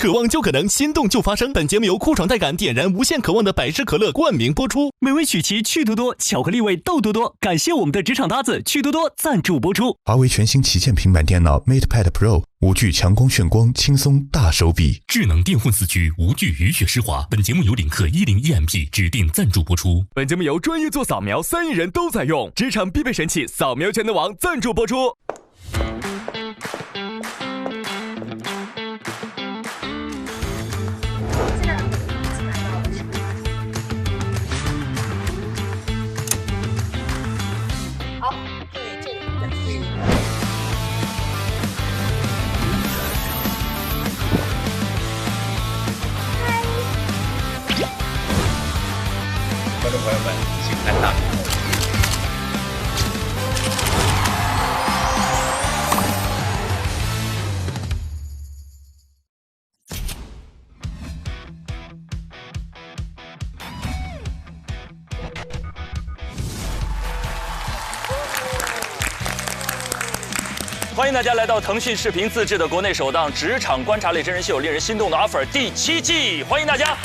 渴望就可能，心动就发生。本节目由酷爽带感点燃无限渴望的百事可乐冠名播出。美味曲奇趣多多，巧克力味豆多多。感谢我们的职场搭子趣多多赞助播出。华为全新旗舰平板电脑 MatePad Pro，5G 强光炫光，轻松大手笔。智能电混4驱，无惧雨雪湿滑。本节目由领克10EMP 指定赞助播出。本节目由专业做扫描3亿人都在用，职场必备神器扫描全能王赞助播出。观众朋友们，请看大屏幕。欢迎大家来到腾讯视频自制的国内首档职场观察类真人秀《令人心动的 offer》第7季，欢迎大家！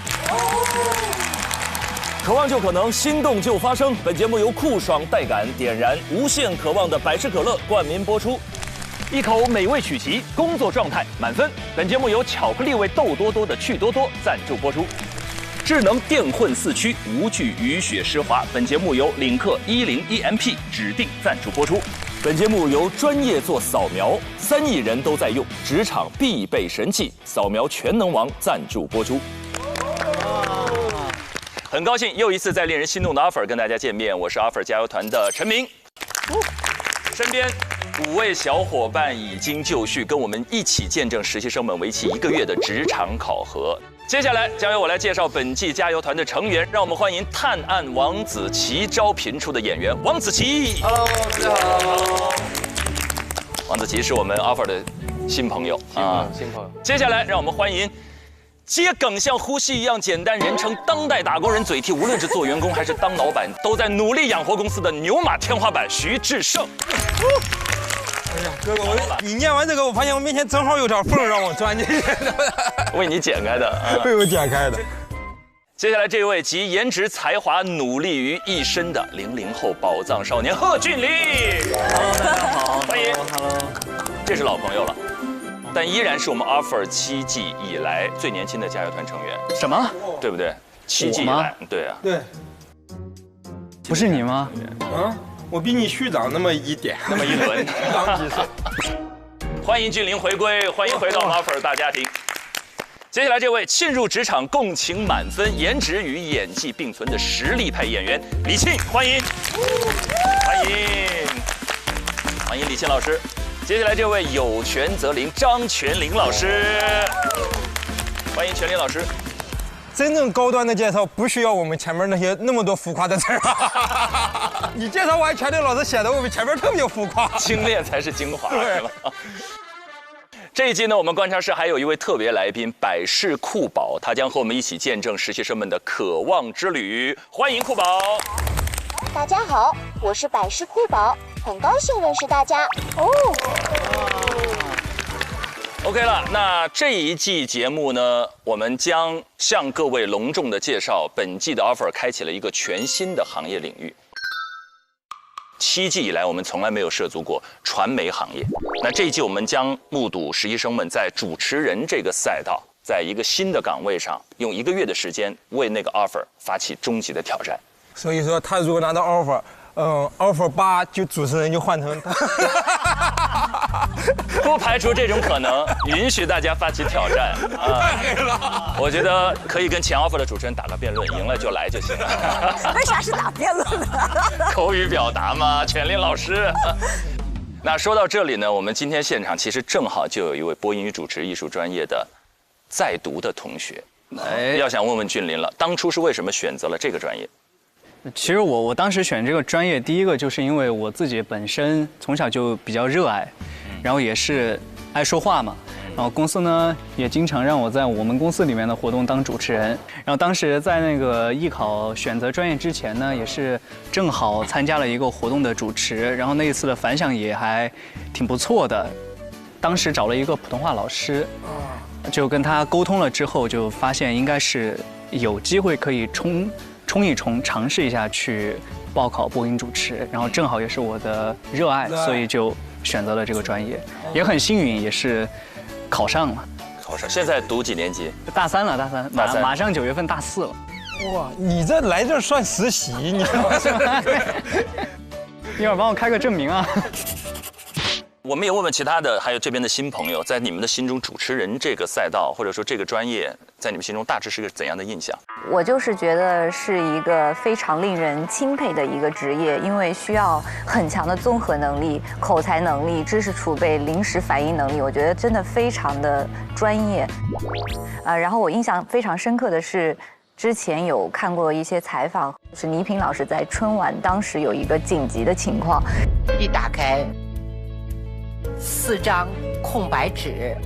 渴望就可能，心动就发生。本节目由酷爽带感点燃无限渴望的百事可乐冠名播出。一口美味曲奇，工作状态满分。本节目由巧克力味豆多多的趣多多赞助播出。智能电混4驱，无惧雨雪湿滑。本节目由领克10EMP 指定赞助播出。本节目由专业做扫描3亿人都在用，职场必备神器扫描全能王赞助播出。很高兴又一次在令人心动的 offer 跟大家见面，我是 offer 加油团的陈明，身边5位小伙伴已经就绪，跟我们一起见证实习生们为期1个月的职场考核。接下来将由我来介绍本季加油团的成员，让我们欢迎探案王子奇招频出的演员王子奇。Hello， 大家好。王子奇是我们 offer 的新朋友啊，新朋友。接下来让我们欢迎接梗像呼吸一样简单，人称当代打工人嘴替，无论是做员工还是当老板，都在努力养活公司的牛马天花板徐志胜。哎呀，哥哥，你念完这个，我发现我面前正好有条缝让我钻进去，为你剪开的啊，被我剪开的。接下来这位集颜值才华努力于一身的00后宝藏少年贺峻霖。Hello， 大家好，欢迎。Hello， 这是老朋友了，但依然是我们 offer 7季以来最年轻的加油团成员。什么？对不对？7季以来，对啊。对。不是你吗？啊，我比你虚长那么一点，那么一轮。长几岁？欢迎峻霖回归，欢迎回到 offer 大家庭。接下来这位沁入职场共情满分，颜值与演技并存的实力派演员李沁，欢迎，欢迎李沁老师。接下来这位有权则灵张泉灵老师，欢迎泉灵老师。真正高端的介绍不需要我们前面那么多浮夸的词儿。你介绍完泉灵老师显得我们前面特别浮夸，精炼才是精华，是吧？这一季呢，我们观察室还有一位特别来宾百事酷宝，他将和我们一起见证实习生们的渴望之旅。欢迎酷宝！大家好，我是百事酷宝，很高兴认识大家。OK 了，那这一季节目呢，我们将向各位隆重的介绍本季的 offer 开启了一个全新的行业领域。7季以来，我们从来没有涉足过传媒行业。那这一季，我们将目睹实习生们在主持人这个赛道，在一个新的岗位上，用1个月的时间为那个 offer 发起终极的挑战。所以说，他如果拿到 offer，offer 8就主持人就换成他。不排除这种可能，允许大家发起挑战啊！我觉得可以跟前 offer 的主持人打个辩论，赢了就来就行了。为啥是打辩论呢？口语表达嘛，泉灵老师。那说到这里呢，我们今天现场其实正好就有一位播音与主持艺术专业的在读的同学，要想问问峻霖了，当初是为什么选择了这个专业？其实我当时选这个专业，第一个就是因为我自己本身从小就比较热爱，然后也是爱说话嘛。然后公司呢也经常让我在我们公司里面的活动当主持人。然后当时在那个艺考选择专业之前呢，也是正好参加了一个活动的主持，然后那一次的反响也还挺不错的。当时找了一个普通话老师，就跟他沟通了之后，就发现应该是有机会可以冲一冲，尝试一下去报考播音主持，然后正好也是我的热爱，所以就选择了这个专业，也很幸运，也是考上了。考上，现在读几年级？大三了，大三，马上9月份大4了。哇，你这来这算实习，你知道吗？一会儿帮我开个证明啊。我们也问问其他的，还有这边的新朋友，在你们的心中，主持人这个赛道或者说这个专业，在你们心中大致是个怎样的印象？我就是觉得是一个非常令人钦佩的一个职业，因为需要很强的综合能力、口才能力、知识储备、临时反应能力，我觉得真的非常的专业。然后我印象非常深刻的是，之前有看过一些采访，是倪萍老师在春晚当时有一个紧急的情况，一打开4张空白纸，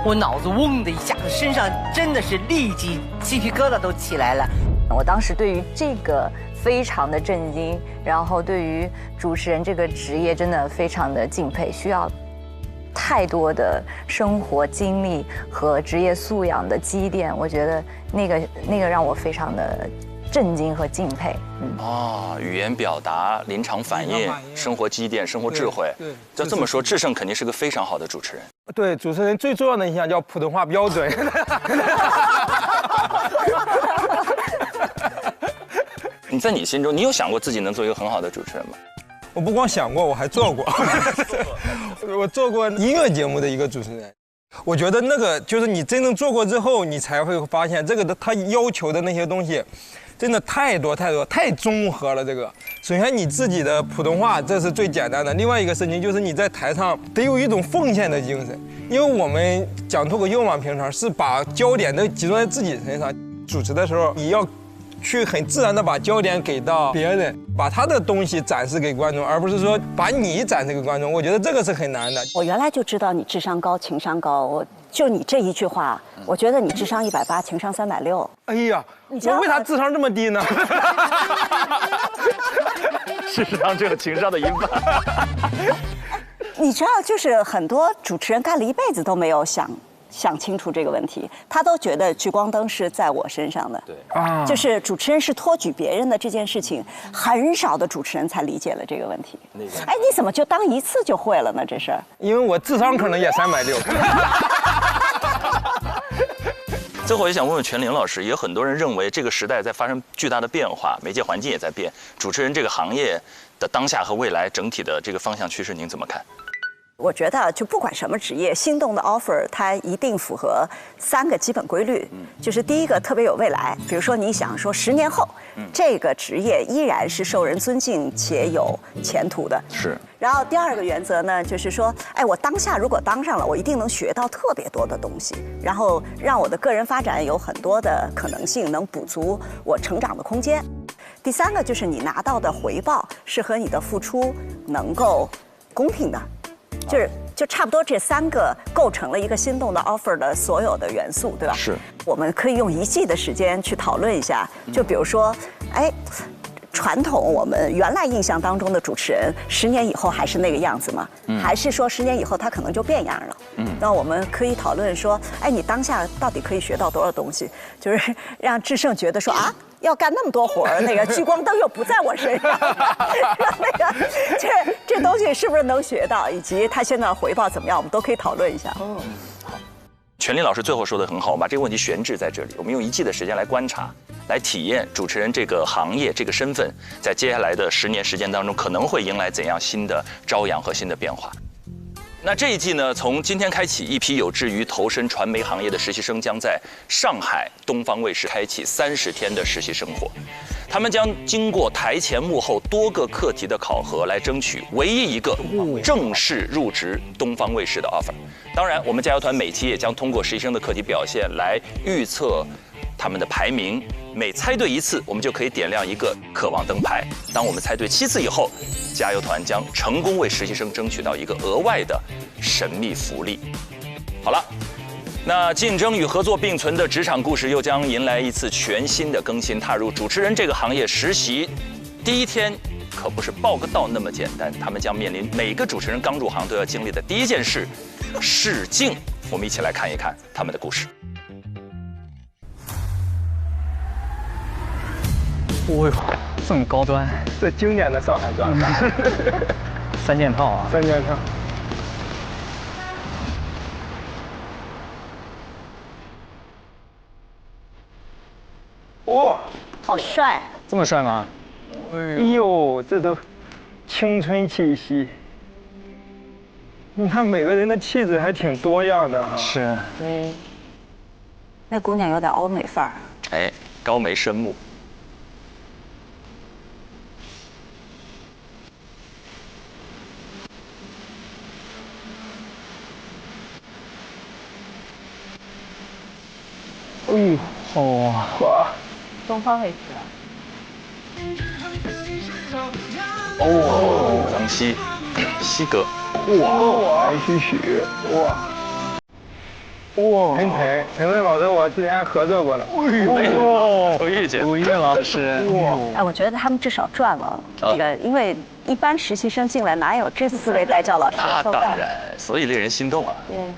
我脑子嗡的一下子，身上真的是立即鸡皮疙瘩都起来了。我当时对于这个非常的震惊，然后对于主持人这个职业真的非常的敬佩，需要太多的生活经历和职业素养的积淀，我觉得那个让我非常的震惊和敬佩。语言表达、临场反应、生活积淀、生活智慧。对，就这么说，智胜肯定是个非常好的主持人。对，主持人最重要的一项叫普通话标准。你在你心中，你有想过自己能做一个很好的主持人吗？我不光想过，我还做过。我做过音乐节目的一个主持人。我觉得那个就是你真正做过之后，你才会发现这个他要求的那些东西，真的太多太综合了。这个首先你自己的普通话，这是最简单的。另外一个事情就是你在台上得有一种奉献的精神，因为我们讲脱口秀嘛，平常是把焦点都集中在自己身上。主持的时候，你要去很自然的把焦点给到别人，把他的东西展示给观众，而不是说把你展示给观众。我觉得这个是很难的。我原来就知道你智商高、情商高，就你这一句话，我觉得你智商180，情商360。哎呀，我为啥智商这么低呢？事实上，这个情商的一半。你知道，就是很多主持人干了一辈子都没有想清楚这个问题，他都觉得聚光灯是在我身上的。对啊，就是主持人是托举别人的这件事情，很少的主持人才理解了这个问题。哎，你怎么就当一次就会了呢？这事儿？因为我智商可能也360。最后也想问问全林老师，也有很多人认为这个时代在发生巨大的变化，媒介环境也在变，主持人这个行业的当下和未来整体的这个方向趋势，您怎么看？我觉得就不管什么职业，心动的 offer 它一定符合3个基本规律，就是第一个特别有未来，比如说你想说10年后，这个职业依然是受人尊敬且有前途的。是。然后第2个原则呢，就是说，哎，我当下如果当上了，我一定能学到特别多的东西，然后让我的个人发展有很多的可能性，能补足我成长的空间。第3个就是你拿到的回报是和你的付出能够公平的。就差不多这3个构成了一个心动的 offer 的所有的元素，对吧？是。我们可以用1季的时间去讨论一下，就比如说，哎，传统我们原来印象当中的主持人，10年以后还是那个样子吗？还是说10年以后他可能就变样了？那我们可以讨论说，哎，你当下到底可以学到多少东西？就是让智胜觉得说啊。要干那么多活儿，那个聚光灯又不在我身上，那个这东西是不是能学到，以及他现在回报怎么样，我们都可以讨论一下。好，全林老师最后说的很好，我们把这个问题悬置在这里，我们用1季的时间来观察，来体验主持人这个行业这个身份，在接下来的10年时间当中，可能会迎来怎样新的朝阳和新的变化。那这一季呢，从今天开起，一批有志于投身传媒行业的实习生将在上海东方卫视开启30天的实习生活。他们将经过台前幕后多个课题的考核，来争取唯一一个正式入职东方卫视的 offer。当然，我们加油团每期也将通过实习生的课题表现来预测他们的排名。每猜对1次，我们就可以点亮一个渴望灯牌。当我们猜对7次以后，加油团将成功为实习生争取到一个额外的神秘福利。好了，那竞争与合作并存的职场故事又将迎来一次全新的更新。踏入主持人这个行业实习第1天，可不是报个到那么简单。他们将面临每个主持人刚入行都要经历的第一件事，试镜。我们一起来看一看他们的故事。哦呦，这么高端，这经典的上海装3件套啊，3件套。哇，好帅！这么帅吗？哎呦，这都青春气息。你看每个人的气质还挺多样的哈。是。对。那姑娘有点欧美范儿。哎，高眉深目。哎呦，哇！东方卫视。哦，张希，希哥。哇，白许，哇！哇，陈晨老师，我之前还合作过了。哎呦，周玉姐，吴越老师。哎，我觉得他们至少赚了这个，因为一般实习生进来哪有这4位带教老师？那当然，所以令人心动啊。嗯。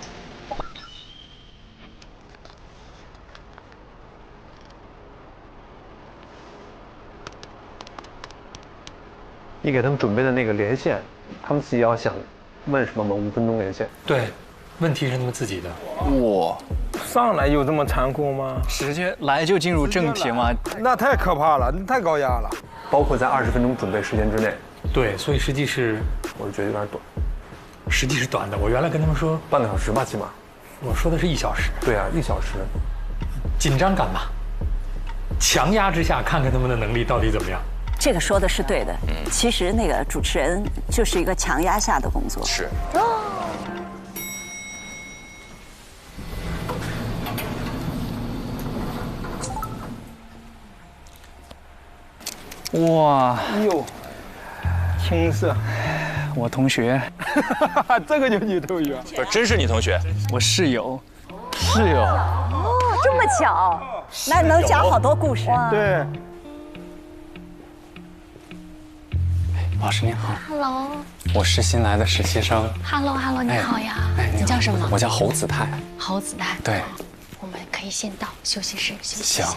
你给他们准备的那个连线，他们自己要想问什么吗？5分钟连线。对，问题是他们自己的。哇，上来有这么残酷吗？直接来就进入正题吗？那太可怕了，那太高压了。包括在20分钟准备时间之内。对，所以实际是，我是觉得有点短。实际是短的，我原来跟他们说半个小时吧，起码。我说的是1小时。对啊，1小时。紧张感吧，强压之下看看他们的能力到底怎么样。这个说的是对的。其实那个主持人就是一个强压下的工作。是。哇，哟，青涩。我同学。这个就是你同学？不是，真是你同学？我室友。室友。哦，这么巧，那能讲好多故事。对。老师您好 ，Hello， 我是新来的实习生。Hello， 你好呀，你叫什么？我叫侯子泰。侯子泰，对。我们可以先到休息室休息一下。行。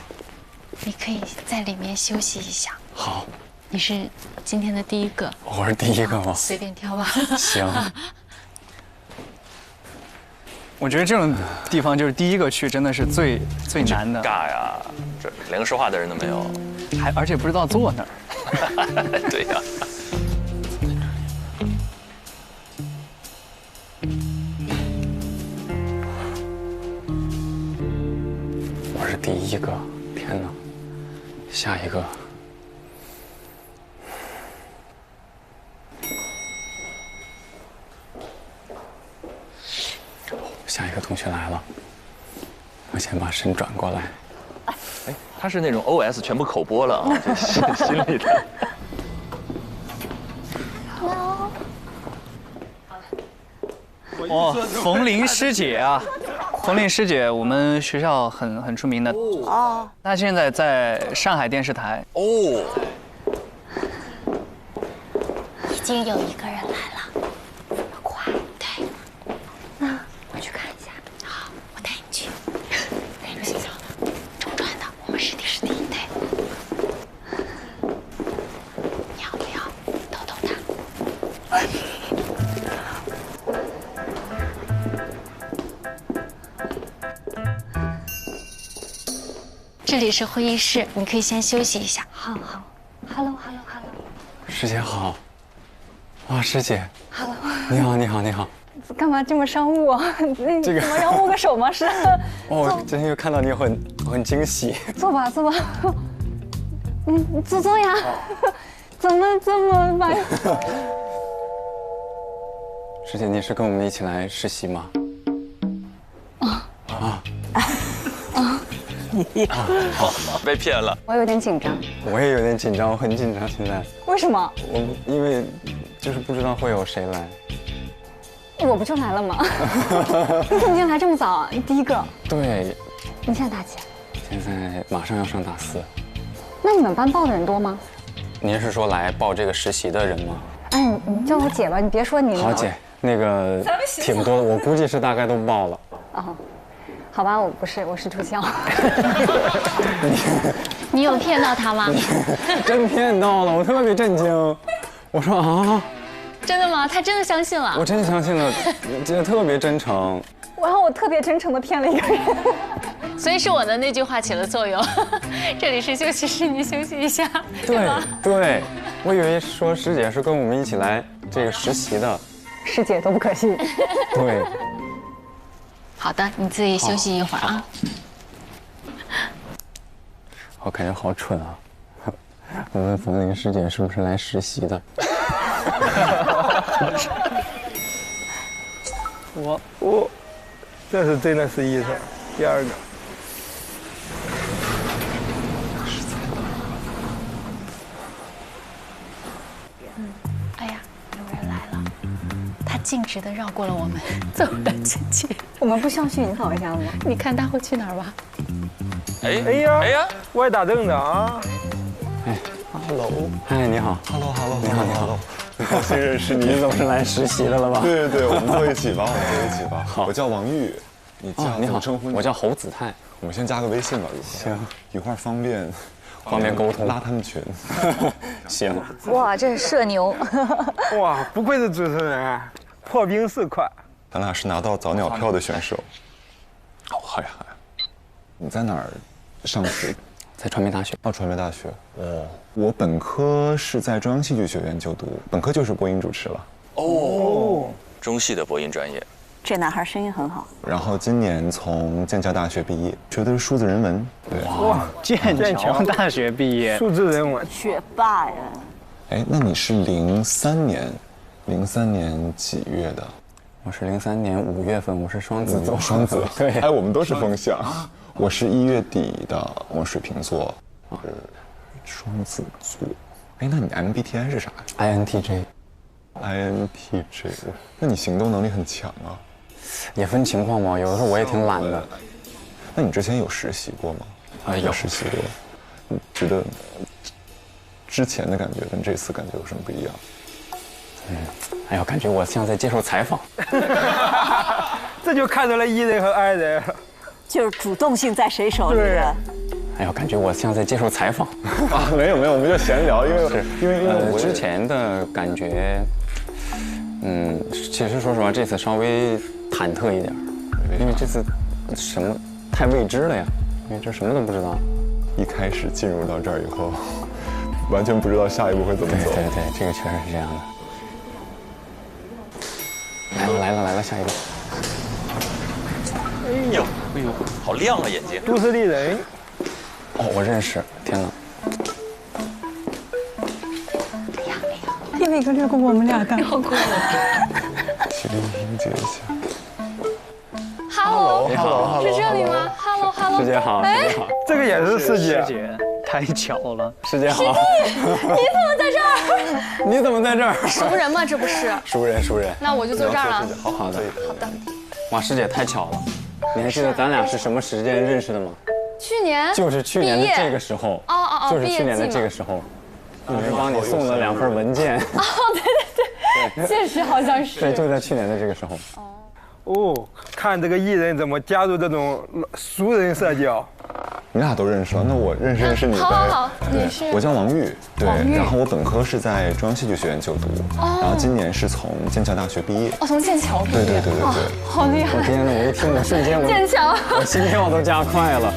你可以在里面休息一下。好。你是今天的第一个。我是第一个吗？随便挑吧。行。我觉得这种地方就是第一个去，真的是最难的。尬呀，这连个说话的人都没有，而且不知道坐哪儿。对呀。我是第一个，天哪！下一个。下一个同学来了，我先把身转过来。哎，他是那种 OS 全部口播了啊，这心里的。哦，冯玲师姐啊，冯玲师姐，我们学校很出名的哦。她现在在上海电视台哦。已经有一个人来了，这么快？对。那我去看一下。好，我带你去。哪个学校的？中专的，我们师弟。对。你要不要逗逗他？这里是会议室，你可以先休息一下。好。Hello。师姐好。哇，师姐。Hello。你好。干嘛这么商务啊？这个怎么要握个手吗？是。哦，今天又看到你，很惊喜。坐吧。坐呀。怎么这么晚？师姐，你是跟我们一起来实习吗？好，被骗了。我有点紧张。我也有点紧张，我很紧张现在。为什么？因为就是不知道会有谁来。我不就来了吗？你怎么今天来这么早？你第一个。对。你现在大几？现在马上要上大4。那你们班报的人多吗？您是说来报这个实习的人吗？哎，你叫我姐吧，你别说你。好姐，那个挺多的，我估计是大概都报了。哦，好吧，我不是，我是助教。你有骗到他吗？真骗到了，我特别震惊。我说啊，真的吗？他真的相信了？我真的相信了，真的特别真诚。然后我特别真诚的骗了一个人。所以是我的那句话起了作用。这里是休息室，你休息一下。对对，我以为说师姐是跟我们一起来这个实习的。师姐都不可信。对。好的，你自己休息一会儿啊。我感觉好蠢啊！我问冯玲师姐是不是来实习的？我，这是真的是医生。第二个。哎呀，有人来了。他径直的绕过了我们，走了进去。我们不需要去引导一下吗？你看他会去哪儿吧？哎呀，歪打正的啊！哎 ，Hello， 嗨，你好 ，Hello， 你好，你好，高兴认识你。你总是来实习的了吧？对对对，我们坐一起吧，好，我叫王玉，你叫你好，称呼我叫侯子泰。我们先加个微信吧，行，一会儿方便沟通，拉他们群。行。哇，这是社牛。哇，不愧是主持人，破冰4块。咱俩是拿到早鸟票的选手。哦，好呀好呀。你在哪儿上学？在传媒大学。哦，传媒大学。哦，我本科是在中央戏剧学院就读，本科就是播音主持了。哦，中戏的播音专业。这男孩声音很好。然后今年从剑桥大学毕业，学的是数字人文。对。哇，剑桥大学毕业，数字人文，学霸呀。哎，那你是03年几月的？我是03年5月份，我是双子座。双子，对，哎，我们都是风象。我是1月底的，我水瓶座，双子座。哎，那你 MBTI 是啥？INTJ。INTJ， 那你行动能力很强啊。也分情况嘛，有的时候我也挺懒的。那你之前有实习过吗？有实习过。你觉得之前的感觉跟这次感觉有什么不一样？哎呀，感觉我像在接受采访。这就看出来 E 人和 I 人，就是主动性在谁手里的。哎呀，感觉我像在接受采访。啊，没有，我们就闲聊，因为之前的感觉，其实说实话，这次稍微忐忑一点，因为这次什么太未知了呀，因为这什么都不知道。一开始进入到这儿以后，完全不知道下一步会怎么走。对，这个确实是这样的。来了，下一个。哎呦，好亮啊眼睛！都市丽人。哦，我认识，天哪！因为跟这个我们俩干过。请理解一下。Hello， 你好，是这里吗 ？Hello， 师姐好，师姐好，这个也是师姐，太巧了，师姐好。你怎么在这儿？你怎么在这儿？熟人吗？这不是。熟人。那我就坐这儿了。好的。哇，师姐太巧了，你还记得咱俩是什么时间认识的吗？去年。就是去年的这个时候。哦，就是去年的这个时候，有人帮你送了2份文件。哦，对，确实好像是。对，就在去年的这个时候。哦，看这个艺人怎么加入这种熟人社交。你俩都认识了，那我认识你呗。好，你是？我叫王玉，对，然后我本科是在中央戏剧学院就读，然后今年是从剑桥大学毕业。哦，从剑桥毕业。对，好厉害！我天哪，我一听我瞬间剑桥，我心跳都加快了。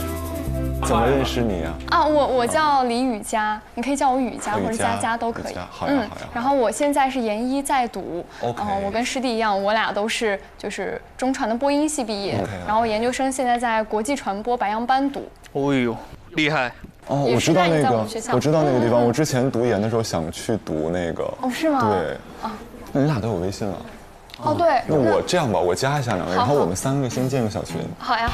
怎么认识你啊？啊，我叫李雨佳，你可以叫我雨佳或者佳都可以。好呀。然后我现在是研1在读，我跟师弟一样，我俩都是就是中传的播音系毕业，然后研究生现在在国际传播白杨班读。哦呦，厉害！哦，我知道那个地方，我之前读研的时候想去读那个。哦，是吗？对。啊，那你俩都有微信了？哦，对。那我这样吧，我加一下2个，然后我们3个先建个小群。好呀。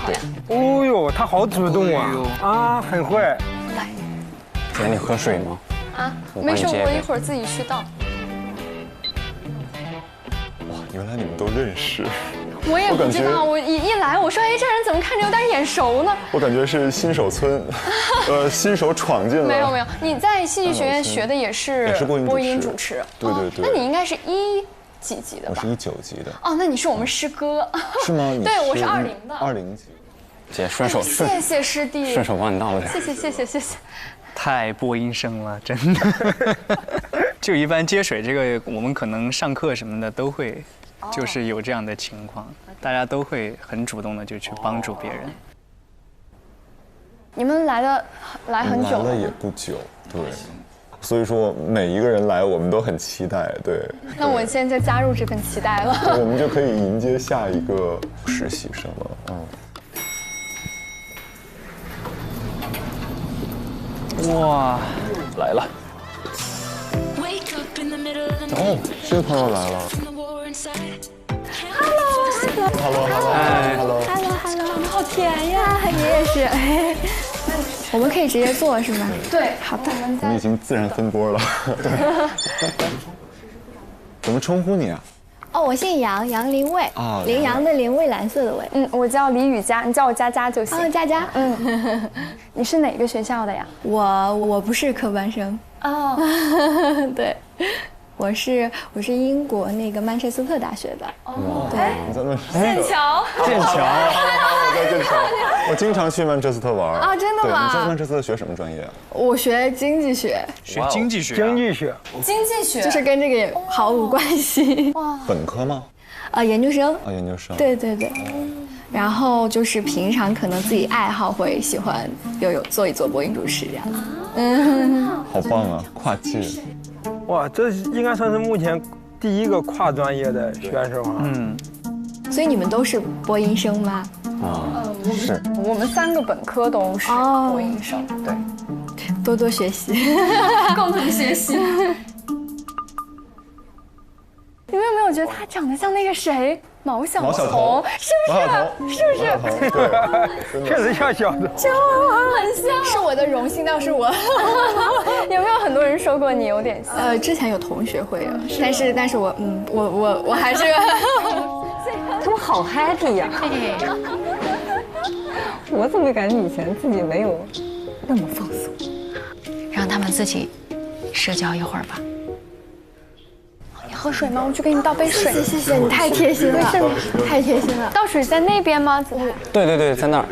哦呦，他好主动啊，很会。来。姐，你喝水吗？啊，没事，我一会儿自己去倒。哇，原来你们都认识。我也不知道，我一来我说，哎，这人怎么看着有点眼熟呢？我感觉是新手村，新手闯进了。没有，你在戏剧学院学的也是播音主持。对。那你应该是几级的吧？我是19级的。哦，那你是我们师哥。是吗？对，我是20的。20级。姐，顺手，谢谢师弟，顺手帮你倒了点。谢谢。太播音生了，真的。就一般接水这个，我们可能上课什么的都会，就是有这样的情况，大家都会很主动的就去帮助别人。你们来很久了？来了也不久，对。所以说每一个人来，我们都很期待，对。那我现在就加入这份期待了。我们就可以迎接下一个实习生了，哇，来了！哦，这个朋友来了。Hello， 你好甜呀，你也是。我们可以直接坐是吗？对，好的。我们已经自然分拨了。怎么称呼你啊？哦，我姓杨，杨林蔚。啊，羚羊的羚，蔚蓝色的蔚。我叫李雨佳，你叫我佳佳就行。哦，佳佳。你是哪个学校的呀？我不是科班生。哦。对。我是英国那个曼彻斯特大学的。哦，对，你在那剑桥。我在剑桥，我经常去曼彻斯特玩。啊，真的吗？你在曼彻斯特学什么专业啊？我学经济学。学经济学？经济学就是跟这个也毫无关系。哇。本科吗？研究生。研究生。对。然后就是平常可能自己爱好会喜欢有做一做播音主持这样。好棒啊，跨界。哇，这应该算是目前第一个跨专业的选手啊。所以你们都是播音生吗？是。我们3个本科都是播音生，对。多多学习，共同学习。你们有没有觉得他长得像那个谁？毛晓彤，是不是？对，确实像小的，真的很像。是我的荣幸，倒是我。有没有很多人说过你有点像？之前有同学会啊，但是我还是。他们好 happy 呀！我怎么感觉以前自己没有那么放松？让他们自己社交一会儿吧。你喝水吗？我去给你倒杯水。谢谢，你太贴心了，太贴心了。倒水在那边吗？对，在那儿。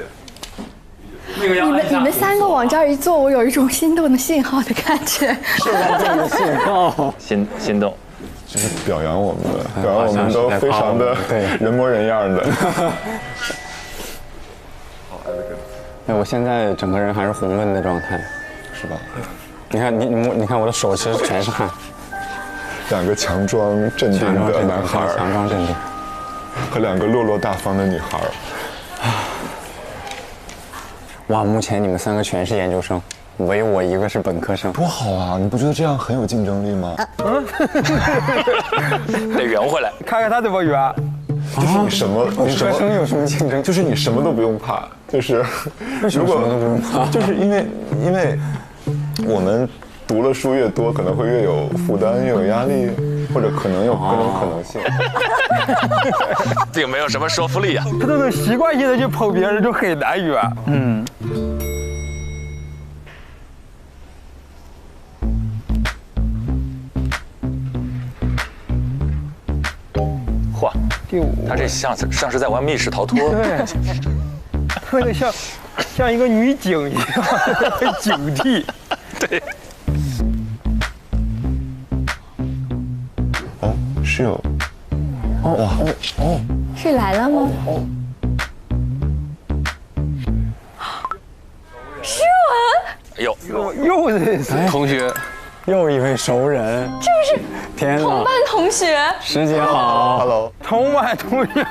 你们3个往这儿一坐，我有一种心动的信号的感觉。是这样的信号，心动。就是表扬我们的，表扬我们都非常的人模人样的。对，我现在整个人还是红润的状态，是吧？你看我的手其实全是汗。2个强装镇定的男孩，强装镇定，和2个落落大方的女孩。哇，目前你们3个全是研究生。唯我一个是本科生，多好啊！你不觉得这样很有竞争力吗？得圆回来，看看他怎么圆。就是你什么本科生有什么竞争？就是你什么都不用怕，就是如果什么都不用怕，就是因为我们读了书越多，可能会越有负担，越有压力，或者可能有各种可能性。并没有什么说服力啊。他这种习惯性的去捧别人，就很难圆。嚯，他这像是在玩密室逃脱。对，他那个像一个女警一样，很警惕。对。哦，是有。是来了吗？诗又文。认识同学，又一位熟人。这不是天哪，同班同学。师姐好 ，Hello， 同班同学。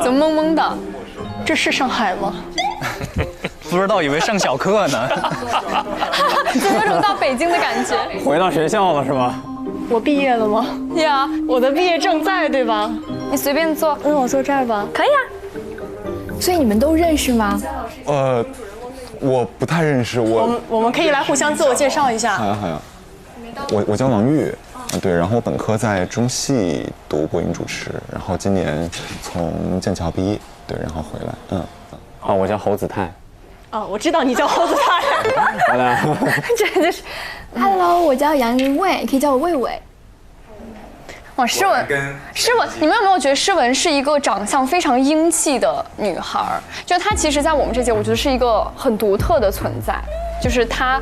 怎么懵懵的？这是上海吗？不知道，以为上小课呢。怎么有种到北京的感觉？回到学校了是吗？我毕业了吗？呀，我的毕业证在，对吧？你随便坐，我坐这儿吧。可以啊。所以你们都认识吗？我不太认识。我们可以来互相自我介绍一下。好呀。我叫王玉。对，然后我本科在中戏读播音主持，然后今年从剑桥毕业，对，然后回来，哦，我叫侯子泰。哦，我知道你叫侯子泰。好的。这就是 ，Hello， 我叫杨林蔚，可以叫我魏魏。哇，诗文，你们有没有觉得诗文是一个长相非常英气的女孩？就她其实，在我们这届，我觉得是一个很独特的存在，就是她。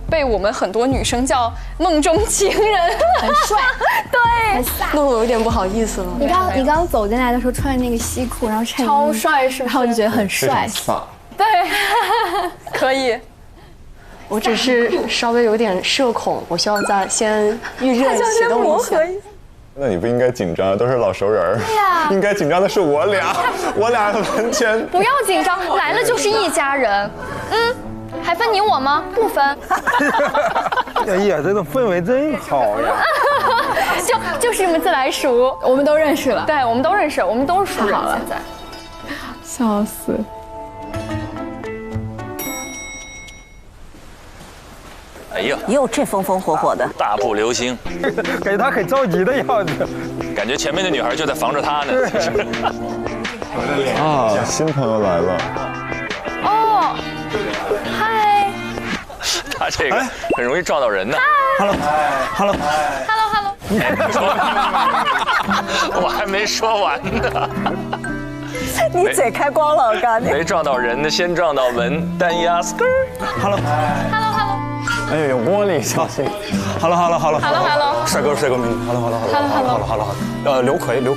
被我们很多女生叫梦中情人，很帅，对，弄得我有点不好意思了。你刚走进来的时候穿那个西裤，然后衬衣，超帅，是不是？然后我就觉得很帅。对，可以。我只是稍微有点社恐，我需要先预热启动一下。那你不应该紧张，都是老熟人儿。对呀，应该紧张的是我俩完全不要紧张，来了就是一家人。还分你我吗？不分。哎呀，这种氛围真好呀！就是这么自来熟，我们都认识了。对，我们都认识，我们都是熟人。现在，笑死。哎呀，又这风风火火的，大步流星，给他很着急的样子，感觉前面的女孩就在防着他呢。啊，新朋友来了。哦，嗨。他这个很容易撞到人的。Hello。我还没说完呢。你嘴开光了，我告诉你。没撞到人的，先撞到门。单压 Hello。哎，有玻璃，小心。Hello。帅哥美女。Hello。刘奎。Hello。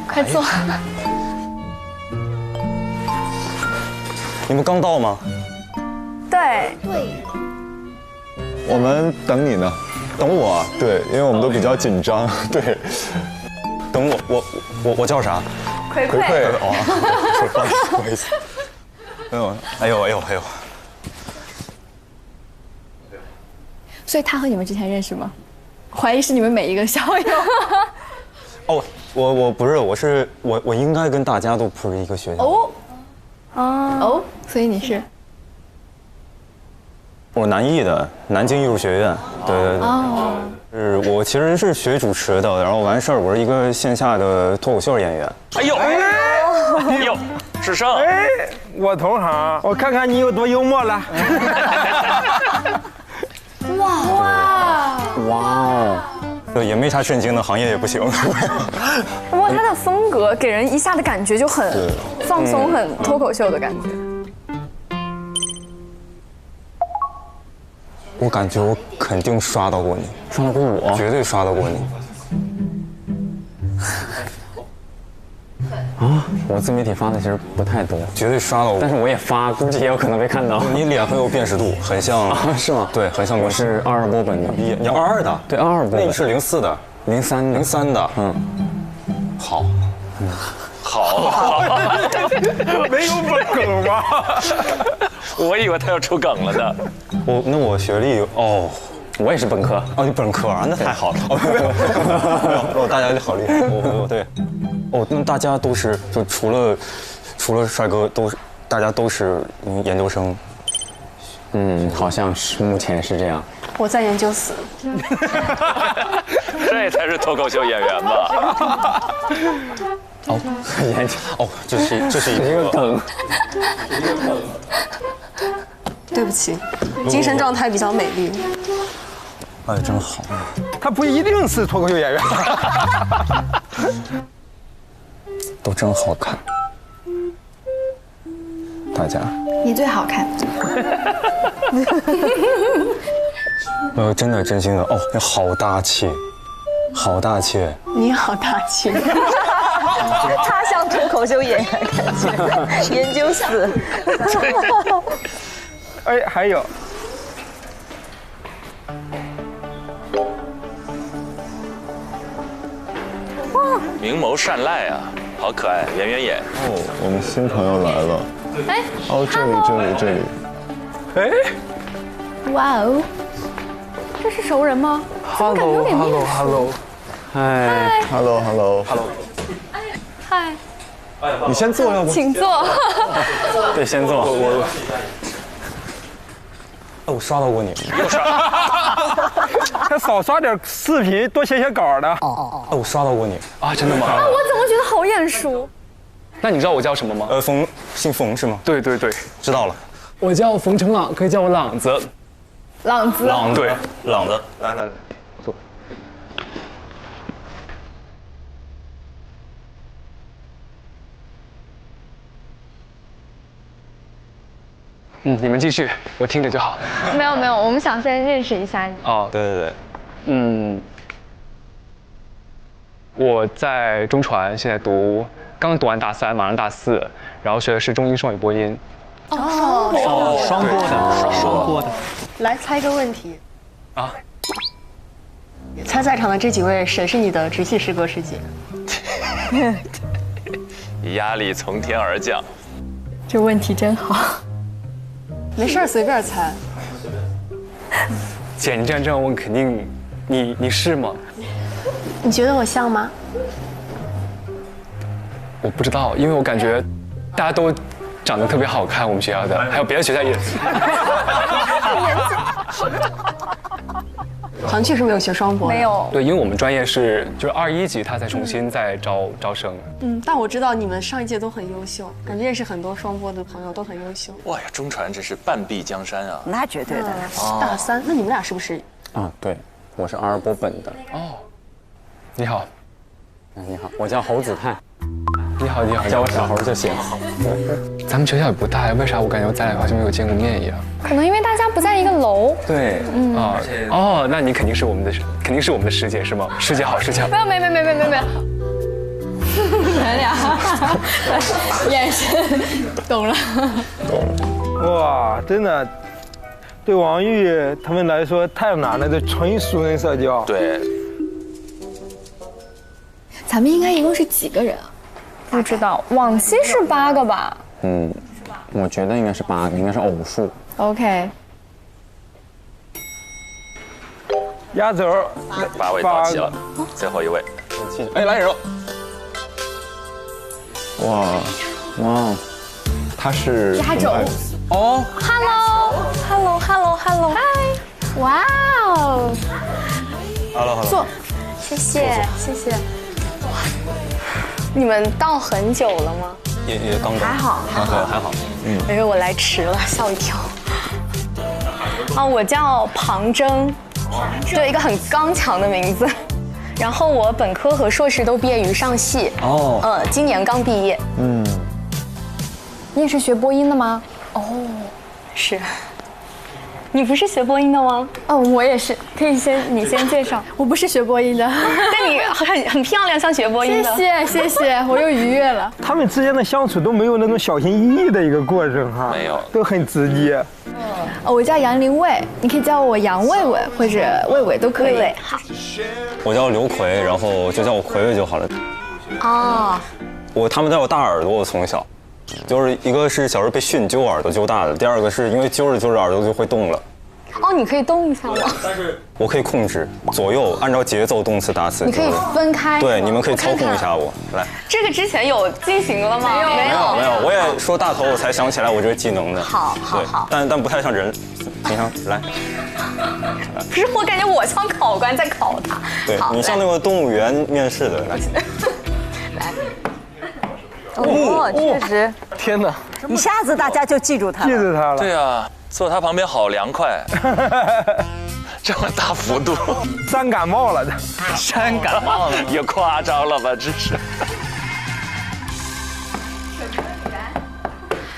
快坐。你们刚到吗？对。我们等你呢。等我？对，因为我们都比较紧张。对。等我叫啥？葵。哦，不好意思。哎呦。所以他和你们之前认识吗？怀疑是你们每一个校友。哦，我不是，我应该跟大家都不是一个学校。哦，所以你是？我南艺的南京艺术学院，对。哦。我其实是学主持的，然后完事儿，我是一个线下的脱口秀演员。哎呦，志胜，我同行，我看看你有多幽默了。哇哦，也没啥震惊的，行业也不行。哇，他的风格给人一下的感觉就很放松，很脱口秀的感觉。我感觉我肯定刷到过你，刷到过我，绝对刷到过你。啊，我自媒体发的其实不太多，绝对刷到过，但是我也发，估计也有可能被看到。你脸很有辨识度，很像，是吗？对，很像我是22波本的毕业，你22的？对，22波本。那你是04的？03的，好，没有梗吗？我以为他要出梗了呢。我学历我也是本科。哦，你本科啊？那太好了。没有，大家好厉害。对。那大家都是就除了帅哥大家都是研究生。好像是目前是这样。我在研究死。这才是脱口秀演员吧？这是一个梗。对不起，精神状态比较美丽。哎，真好。他不一定是脱口秀演员。都真好看，大家。你最好看。真心的你好大气，好大气。你好大气。他像脱口秀演员感觉，研究死。哎，还有。明眸善睐啊，好可爱，圆眼。我们新朋友来了。这里。哇哦，这是熟人吗？Hello。嗨。Hello。嗨。你先坐要不？请坐。对，先坐。我刷到过你，又刷。他少刷点视频，多写写稿的。我刷到过你啊，真的吗？啊，我怎么觉得好眼熟？那你知道我叫什么吗？姓冯是吗？对对对，知道了。我叫冯成朗，可以叫我朗子。朗子。对，朗子，来，坐。你们继续，我听着就好。没有，我们想先认识一下你。哦，对，我在中传，现在刚读完大3，马上大4，然后学的是中英双语播音。双播的。来猜一个问题啊，猜在场的这几位谁是你的直系师哥师姐？压力从天而降。这问题真好。没事儿，随便猜。姐，你这样问，肯定你是吗？你觉得我像吗？我不知道，因为我感觉大家都长得特别好看，我们学校的，还有别的学校也。好像确实没有学双播。没有。对，因为我们专业就是21级，他才重新再招生。但我知道你们上一届都很优秀，感觉认识很多双播的朋友都很优秀。哇呀，中传真是半壁江山啊！那绝对的。大3，那你们俩是不是？啊，对，我是阿尔波本的。哦，你好。你好，我叫侯子泰。你好，叫我小猴就行。咱们学校也不大呀，为啥我感觉咱俩好像没有见过面一样？可能因为大家不在一个楼。对，那你肯定是我们的师姐是吗？师姐好，师姐好。没有。咱俩眼神懂了。哇，真的，对王玉他们来说太难了，这纯熟人社交。对。咱们应该一共是几个人啊？不知道，往期是8个吧？我觉得应该是8个，应该是偶数。OK。压轴，8位到齐了，最后一位。哎，来人了！哇，他是压轴哦 ，Hello，嗨，哇哦 ，Hello，坐，谢谢。你们到很久了吗？也刚刚。还好。因为我来迟了，吓我一跳。我叫庞征，对，一个很刚强的名字。然后我本科和硕士都毕业于上戏。今年刚毕业。你也是学播音的吗？是。你不是学播音的吗？我也是，可以你先介绍。我不是学播音的，但你很漂亮，像学播音的。谢谢，我又愉悦了。他们之间的相处都没有那种小心翼翼的一个过程哈，没有，都很直接。我叫杨林卫，你可以叫我杨卫卫或者卫卫都可以。好。我叫刘奎，然后就叫我奎奎就好了。他们叫我大耳朵，我从小。就是一个是小时候被训揪耳朵揪大的，第二个是因为揪着耳朵就会动了。你可以动一下吗？但是我可以控制左右，按照节奏动词打词。你可以分开。对，你们可以操控一下我。来，这个之前有进行了吗？没有，我也说大头，我才想起来我这个技能的。好。但不太像人。你看，来。不是，我感觉我像考官在考他。对，你像那个动物园面试的。来。确实。天哪！一下子大家就记住他了。对啊，坐他旁边好凉快。这么大幅度，伤感冒了的。伤感冒了，也夸张了吧？这是。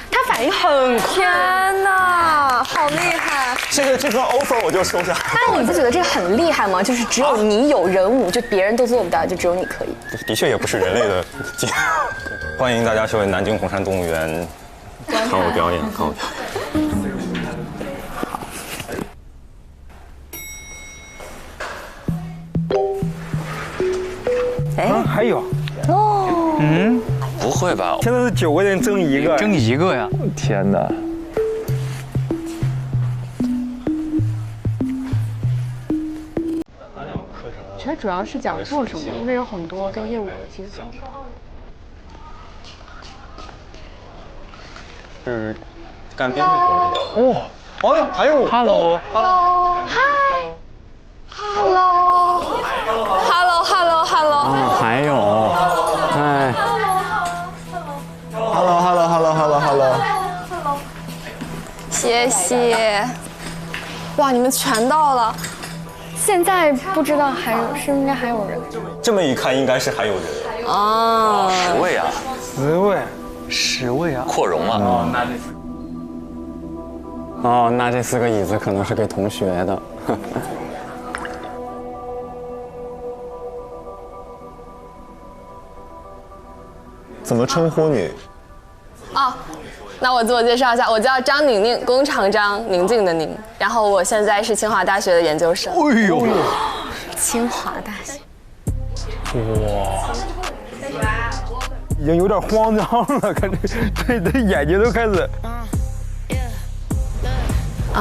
他反应很快。天哪，好厉害！这份 offer 我就收下。但是你不觉得这个很厉害吗？就是只有你有人物，就别人都做不到，就只有你可以。的确也不是人类的技能。欢迎大家去南京红山动物园看我表演，还有。不会吧？现在是9个人争1个。争1个呀！天哪！其实主要是讲做什么，因为有很多跟业务有接触。是干编剧。哦，还有 ，Hello， Hello，Hello，Hello，Hello，Hello，还有，哎 ，Hello，谢谢。哇，你们全到了，现在不知道还有应该还有人。这么一看，应该是还有人哦，10位啊，10位啊，扩容了。哦，那这4个椅子可能是给同学的。怎么称呼你？哦，那我自我介绍一下，我叫张宁宁，弓长张，宁静的宁。然后我现在是清华大学的研究生。哎呦，清华大学。哇，已经有点慌张了，看这眼睛都开始。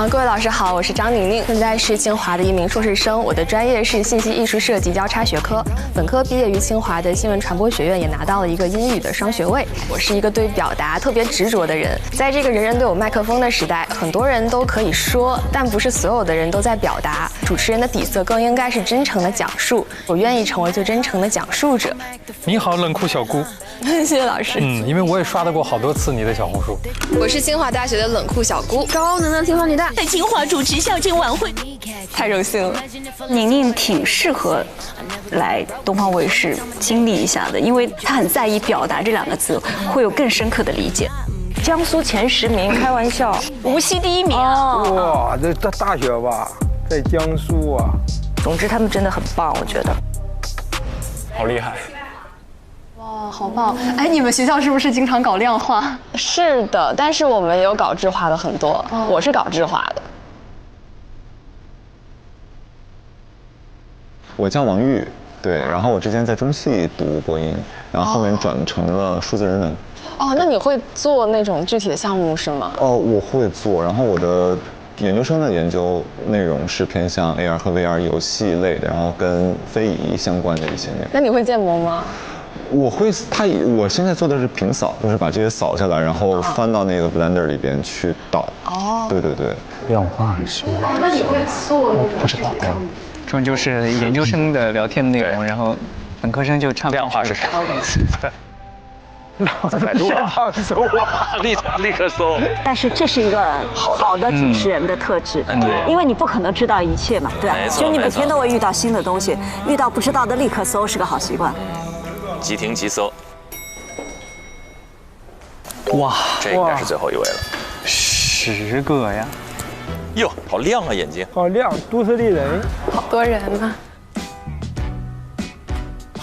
各位老师好，我是张宁宁，现在是清华的一名硕士生，我的专业是信息艺术设计交叉学科，本科毕业于清华的新闻传播学院，也拿到了一个英语的双学位。我是一个对表达特别执着的人，在这个人人都有麦克风的时代，很多人都可以说，但不是所有的人都在表达。主持人的底色更应该是真诚的讲述，我愿意成为最真诚的讲述者。你好，冷酷小姑。谢谢老师。因为我也刷到过好多次你的小红书。我是清华大学的冷酷小姑，高能量清华女大，在清华主持校庆晚会，太荣幸了。宁宁挺适合来东方卫视经历一下的，因为她很在意表达这2个字，会有更深刻的理解。江苏前10名，开玩笑，无锡第1名啊！哇，这大学吧，在江苏啊。总之，他们真的很棒，我觉得。好厉害。哇，好棒！哎，你们学校是不是经常搞量化？是的，但是我们也有搞质化的很多，我是搞质化的。我叫王玉，对，然后我之前在中戏读播音，然后后面转成了数字人文。哦，那你会做那种具体的项目是吗？哦，我会做，然后我的研究生的研究内容是偏向 AR 和 VR 游戏类的，然后跟非遗相关的一些内容。那你会建模吗？我会，我现在做的是平扫，就是把这些扫下来，然后翻到那个 Blender 里边去导。哦，对对对，量化是。那你会做？不知道。这种就是研究生的聊天内容，然后本科生就唱量化是啥？百度搜啊，立刻搜。但是这是一个好的主持人的特质，因为你不可能知道一切嘛，对吧？所以你每天都会遇到新的东西，遇到不知道的立刻搜是个好习惯。即听即搜。哇，这应该是最后一位了。10个呀！哟，好亮啊眼睛！好亮，都市丽人。好多人呢。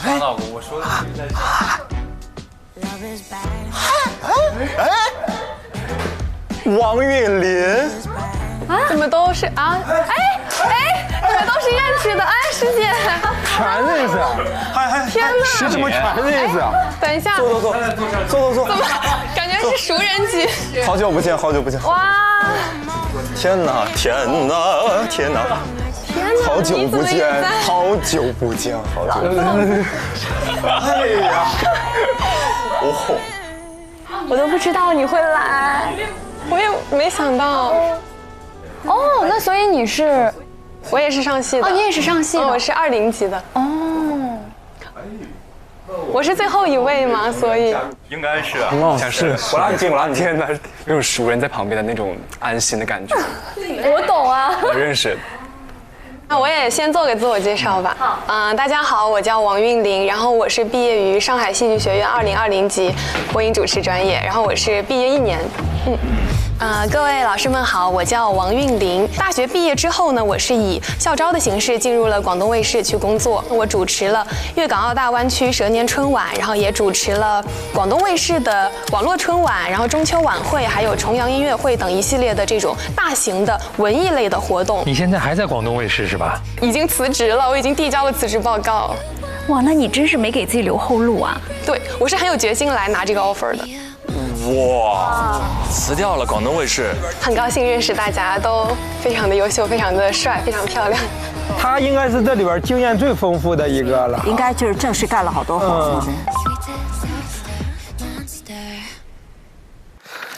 张老公，我说的是在。王韵林啊？怎么都是啊？怎么都是认识的？师姐，全认识。天哪！怎么全认识啊？等一下，坐。怎么感觉是熟人机？好久不见。哇！天哪！好久不见。哎呀！哦。我都不知道你会来，我也没想到。哦，那所以你是？我也是上戏的。哦，你也是上戏的。我是20级的。哦。我是最后一位嘛，所以。应该是啊。像是我拉你近，天哪，那种熟人在旁边的那种安心的感觉。我懂啊。我认识。那我也先做个自我介绍吧。大家好，我叫王韵玲，然后我是毕业于上海戏剧学院2020级播音主持专业，然后我是毕业1年。各位老师们好，我叫王韵玲。大学毕业之后呢，我是以校招的形式进入了广东卫视去工作。我主持了粤港澳大湾区蛇年春晚，然后也主持了广东卫视的网络春晚，然后中秋晚会，还有重阳音乐会等一系列的这种大型的文艺类的活动。你现在还在广东卫视是吧？已经辞职了，我已经递交了辞职报告。哇，那你真是没给自己留后路啊！对，我是很有决心来拿这个 offer 的。哇，辞掉了广东卫视，很高兴认识大家，都非常的优秀，非常的帅，非常漂亮。他应该是这里边经验最丰富的一个了，应该就是正式干了好多活。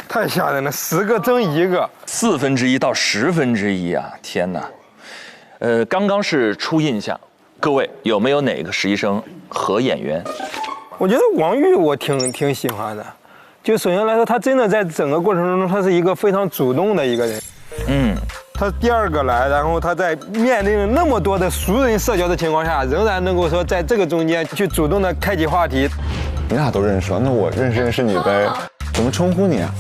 太吓人了，10个争1个，1/4到1/10啊！天哪，刚刚是初印象，各位有没有哪个实习生和演员？我觉得王玉我挺喜欢的，就首先来说，他真的在整个过程中，他是一个非常主动的一个人。他第2个来，然后他在面临了那么多的熟人社交的情况下，仍然能够说在这个中间去主动的开启话题。你俩都认识了，那我认识你呗。怎么称呼你啊？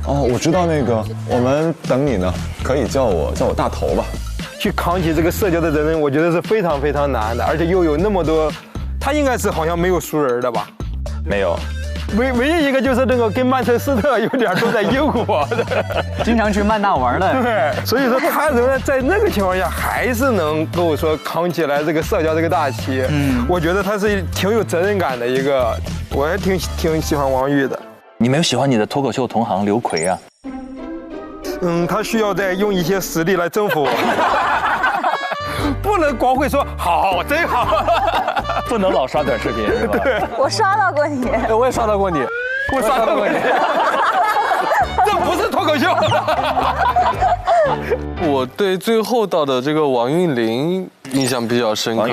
哦，我知道那个，我们等你呢，可以叫我大头吧。去扛起这个社交的责任，我觉得是非常非常难的，而且又有那么多，他应该是好像没有熟人的吧？没有。唯一一个就是那个跟曼彻斯特有点都在英国的，经常去曼大玩的。对，所以说他仍然在那个情况下还是能够说扛起来这个社交这个大旗。我觉得他是挺有责任感的一个，我还挺喜欢王玉的。你没有喜欢你的脱口秀同行刘奎啊？他需要再用一些实力来征服我，不能光会说好真好。不能老刷短视频是吧？对，我刷到过你，我也刷到过你，我刷到过你，这不是脱口秀。我对最后到的这个王韵玲印象比较深刻。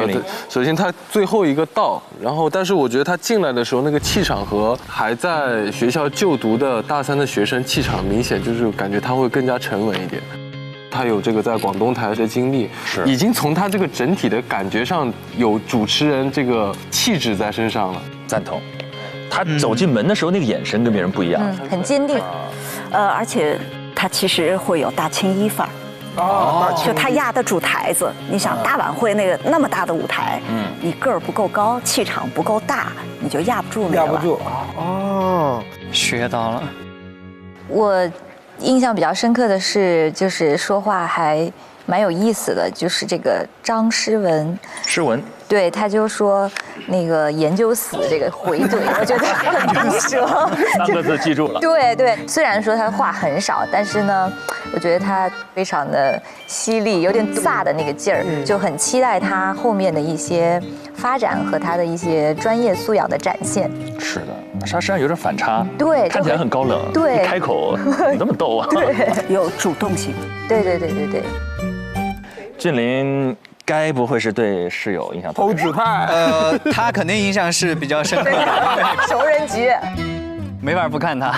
首先他最后一个到，然后但是我觉得他进来的时候那个气场和还在学校就读的大3的学生气场明显就是感觉他会更加沉稳一点。他有这个在广东台的经历，已经从他这个整体的感觉上有主持人这个气质在身上了。赞同。他走进门的时候那个眼神跟别人不一样，很坚定。而且他其实会有大青衣范儿。就他压得住台子。你想大晚会那么大的舞台，你个儿不够高，气场不够大，你就压不住那个。压不住。学到了。我印象比较深刻的是，就是说话还蛮有意思的，就是这个张诗文。诗文。对，他就说那个研究死这个回怼，我觉得很毒舌。3个字记住了。对对，虽然说他话很少，但是呢，我觉得他非常的犀利，有点飒的那个劲儿，就很期待他后面的一些发展和他的一些专业素养的展现。是的，他身上有点反差，对，看起来很高冷，对，一开口你这么逗啊，对，有主动性。对对对对对。俊霖。该不会是对室友印象侯子泰？他肯定印象是比较深刻的，熟人局，没法不看他。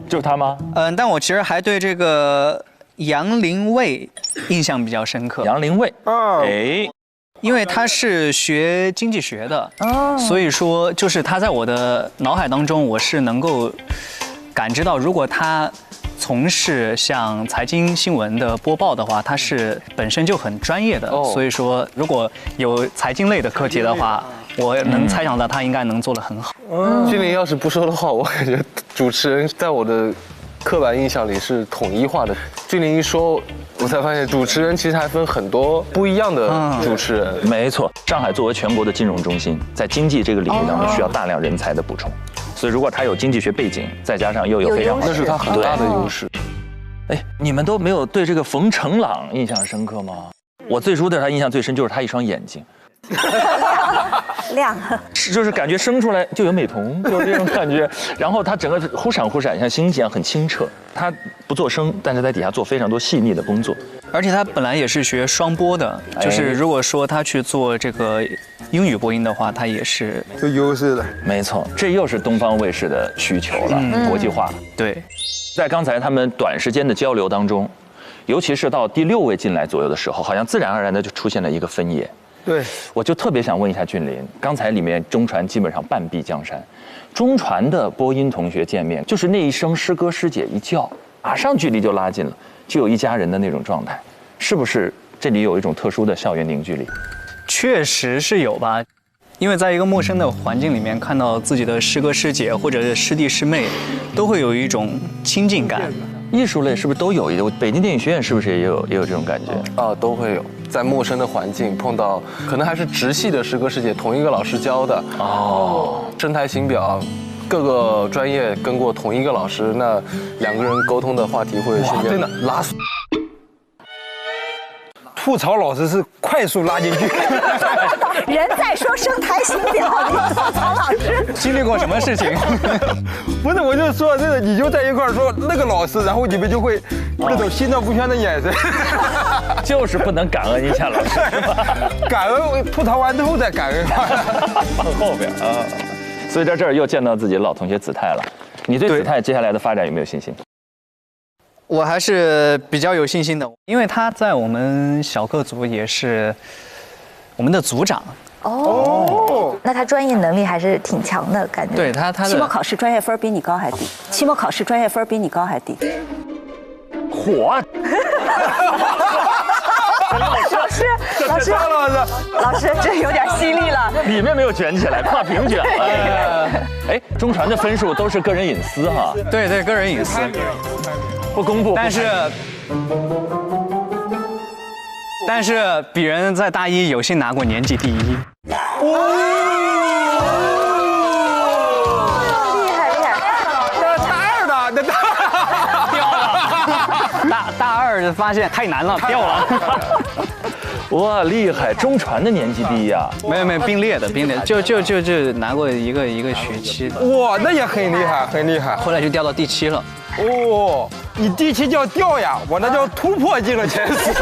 就是他吗？但我其实还对这个杨林卫印象比较深刻。杨林卫，因为他是学经济学的，所以说就是他在我的脑海当中，我是能够感知到，如果他从事像财经新闻的播报的话，他是本身就很专业的，所以说如果有财经类的课题的话，我能猜想到他应该能做得很好。俊霖要是不说的话，我感觉主持人在我的刻板印象里是统一化的。俊霖一说，我才发现主持人其实还分很多不一样的主持人。没错，上海作为全国的金融中心，在经济这个领域当中需要大量人才的补充。所以，如果他有经济学背景，再加上又有非常那是他很大的优势。哎，你们都没有对这个冯成朗印象深刻吗？我最初对他印象最深就是他一双眼睛，亮，就是感觉生出来就有美瞳，就是这种感觉。然后他整个忽闪忽闪，像星星一样很清澈。他不做声，但是在底下做非常多细腻的工作。而且他本来也是学双播的，就是如果说他去做这个英语播音的话，他也是有优势的。没错，这又是东方卫视的需求了，国际化。对，在刚才他们短时间的交流当中，尤其是到第6位进来左右的时候，好像自然而然的就出现了一个分野。对，我就特别想问一下俊霖，刚才里面中传基本上半壁江山，中传的播音同学见面，就是那一声师哥师姐一叫，马上距离就拉近了，就有一家人的那种状态，是不是这里有一种特殊的校园凝聚力？确实是有吧，因为在一个陌生的环境里面看到自己的师哥师姐或者是师弟师妹，都会有一种亲近感。艺术类是不是都有一种？北京电影学院是不是也有这种感觉？都会有。在陌生的环境碰到，可能还是直系的师哥师姐，同一个老师教的。声台形表，各个专业跟过同一个老师，那2个人沟通的话题会瞬间真的拉死。吐槽老师是快速拉进去。人在说声台形表，你吐槽老师。经历过什么事情？不是，我就说这个，你就在一块儿说那个老师，然后你们就会那种心照不宣的眼神。就是不能感恩一下老师，感恩吐槽完之后再感恩。放后边啊。所以在这儿又见到自己的老同学子泰了。你对子泰接下来的发展有没有信心？我还是比较有信心的，因为他在我们小课组也是我们的组长。哦，那他专业能力还是挺强的感觉。对他期末考试专业分比你高还低？期末考试专业分比你高还低？火！老师，这有点犀利了。里面没有卷起来，怕屏卷了。哎，中传的分数都是个人隐私哈。对对，个人隐私，不公布。但是鄙人在大一有幸拿过年级第一。大二就发现太难了，掉了。哇，厉害！中传的年级第一啊？没有并列的，就拿过一个学期的。哇，那也很厉害，很厉害。后来就掉到第7了。哦，你第7叫掉呀，我那叫突破进了前10。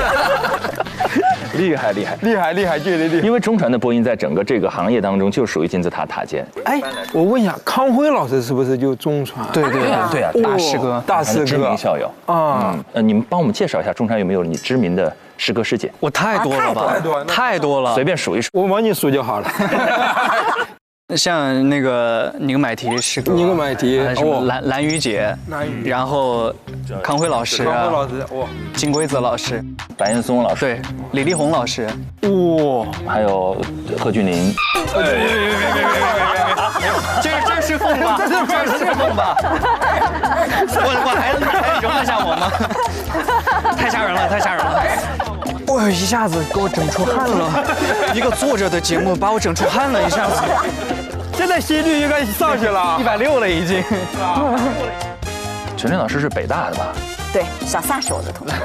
厉害，绝对厉害。因为中传的播音在整个这个行业当中就属于金字塔塔尖。哎，我问一下，康辉老师是不是就中传？对啊，大师哥，知名校友啊。你们帮我们介绍一下中传有没有你知名的师哥师姐？我太多了吧，太多了，随便数一数。我帮你数就好了。像那个尼格买提师哥，尼格买提，什么蓝雨姐，然后康辉老师，哇，金龟子老师，白岩松老师，对，李丽红老师，哇，还有贺峻霖。这是凤吧？这是凤吧？我还容得下我吗？太吓人了！我一下子给我整出汗了，一个坐着的节目把我整出汗了，一下子。现在心率应该上去了，160了已经。陈林老师是北大的吧？对，小撒是我的同学。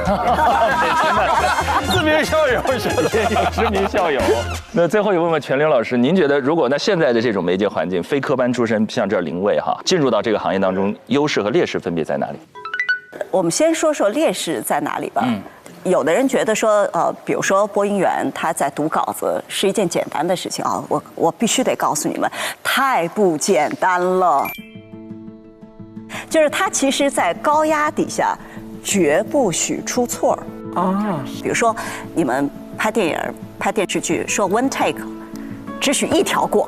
知名校友，知名校友。那最后也问问全刘老师，您觉得如果那现在的这种媒介环境，非科班出身像这0位哈，进入到这个行业当中，优势和劣势分别在哪里？我们先说说劣势在哪里吧。有的人觉得说，比如说播音员他在读稿子是一件简单的事情啊，我必须得告诉你们，太不简单了。就是他其实，在高压底下，绝不许出错啊。比如说，你们拍电影、拍电视剧，说 one take， 只许1条过，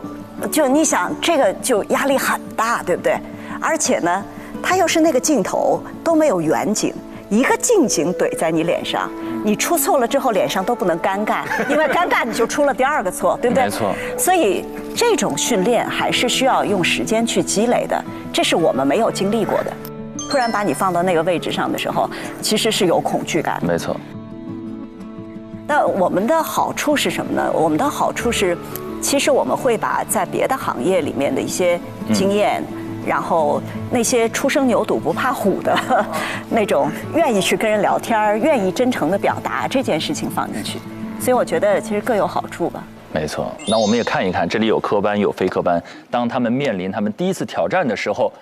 就你想这个就压力很大，对不对？而且呢，他又是那个镜头都没有远景。一个近景怼在你脸上，你出错了之后脸上都不能尴尬，因为尴尬你就出了第2个错，对不对？没错。所以这种训练还是需要用时间去积累的，这是我们没有经历过的。突然把你放到那个位置上的时候，其实是有恐惧感。没错。那我们的好处是什么呢？我们的好处是，其实我们会把在别的行业里面的一些经验。然后那些初生牛犊不怕虎的那种，愿意去跟人聊天，愿意真诚的表达这件事情放进去，所以我觉得其实各有好处吧。没错，那我们也看一看，这里有科班有非科班，当他们面临他们第一次挑战的时候，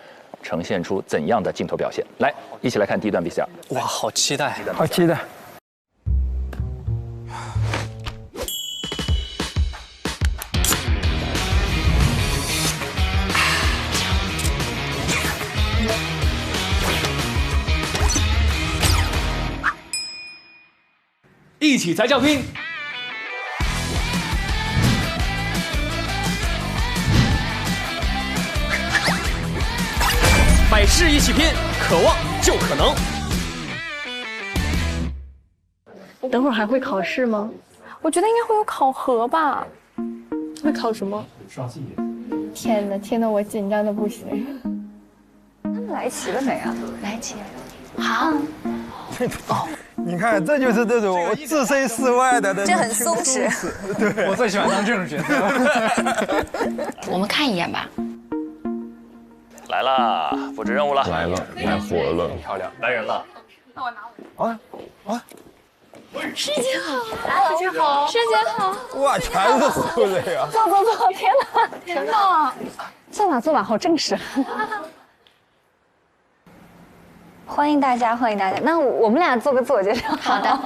呈现出怎样的镜头表现？来，一起来看第一段 VCR。哇，好期待，好期待。一起才叫拼。百事一起拼，渴望就可能。等会儿还会考试吗？我觉得应该会有考核吧。会考什么？天哪，我紧张的不行。他们来齐了没啊？来齐。好。哦，你看，这就是这种置身事外的，这很松弛。对，我最喜欢当这种角色。我们看一眼吧。来啦，布置任务了。来了，来活了，漂亮，来人了。那我拿我。师姐好，师姐好，师姐好。哇，全是素人呀！坐，天哪！坐吧坐吧，好正式。欢迎大家，欢迎大家。那我们俩做个自我介绍。好的。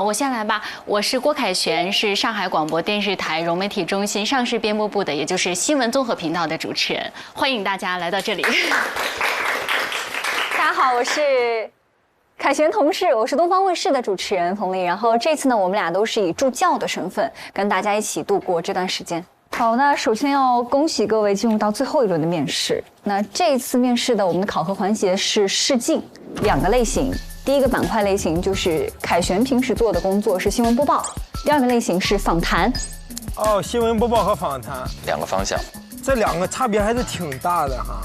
我先来吧。我是郭凯旋，是上海广播电视台融媒体中心上市编播部的，也就是新闻综合频道的主持人。欢迎大家来到这里。大家好，我是凯旋同事，我是东方卫视的主持人冯丽。然后这次呢，我们俩都是以助教的身份跟大家一起度过这段时间。好，那首先要恭喜各位进入到最后一轮的面试。那这次面试的我们的考核环节是试镜，2个类型。第一个板块类型就是凯旋平时做的工作是新闻播报，第2个类型是访谈。哦，新闻播报和访谈2个方向，这2个差别还是挺大的哈。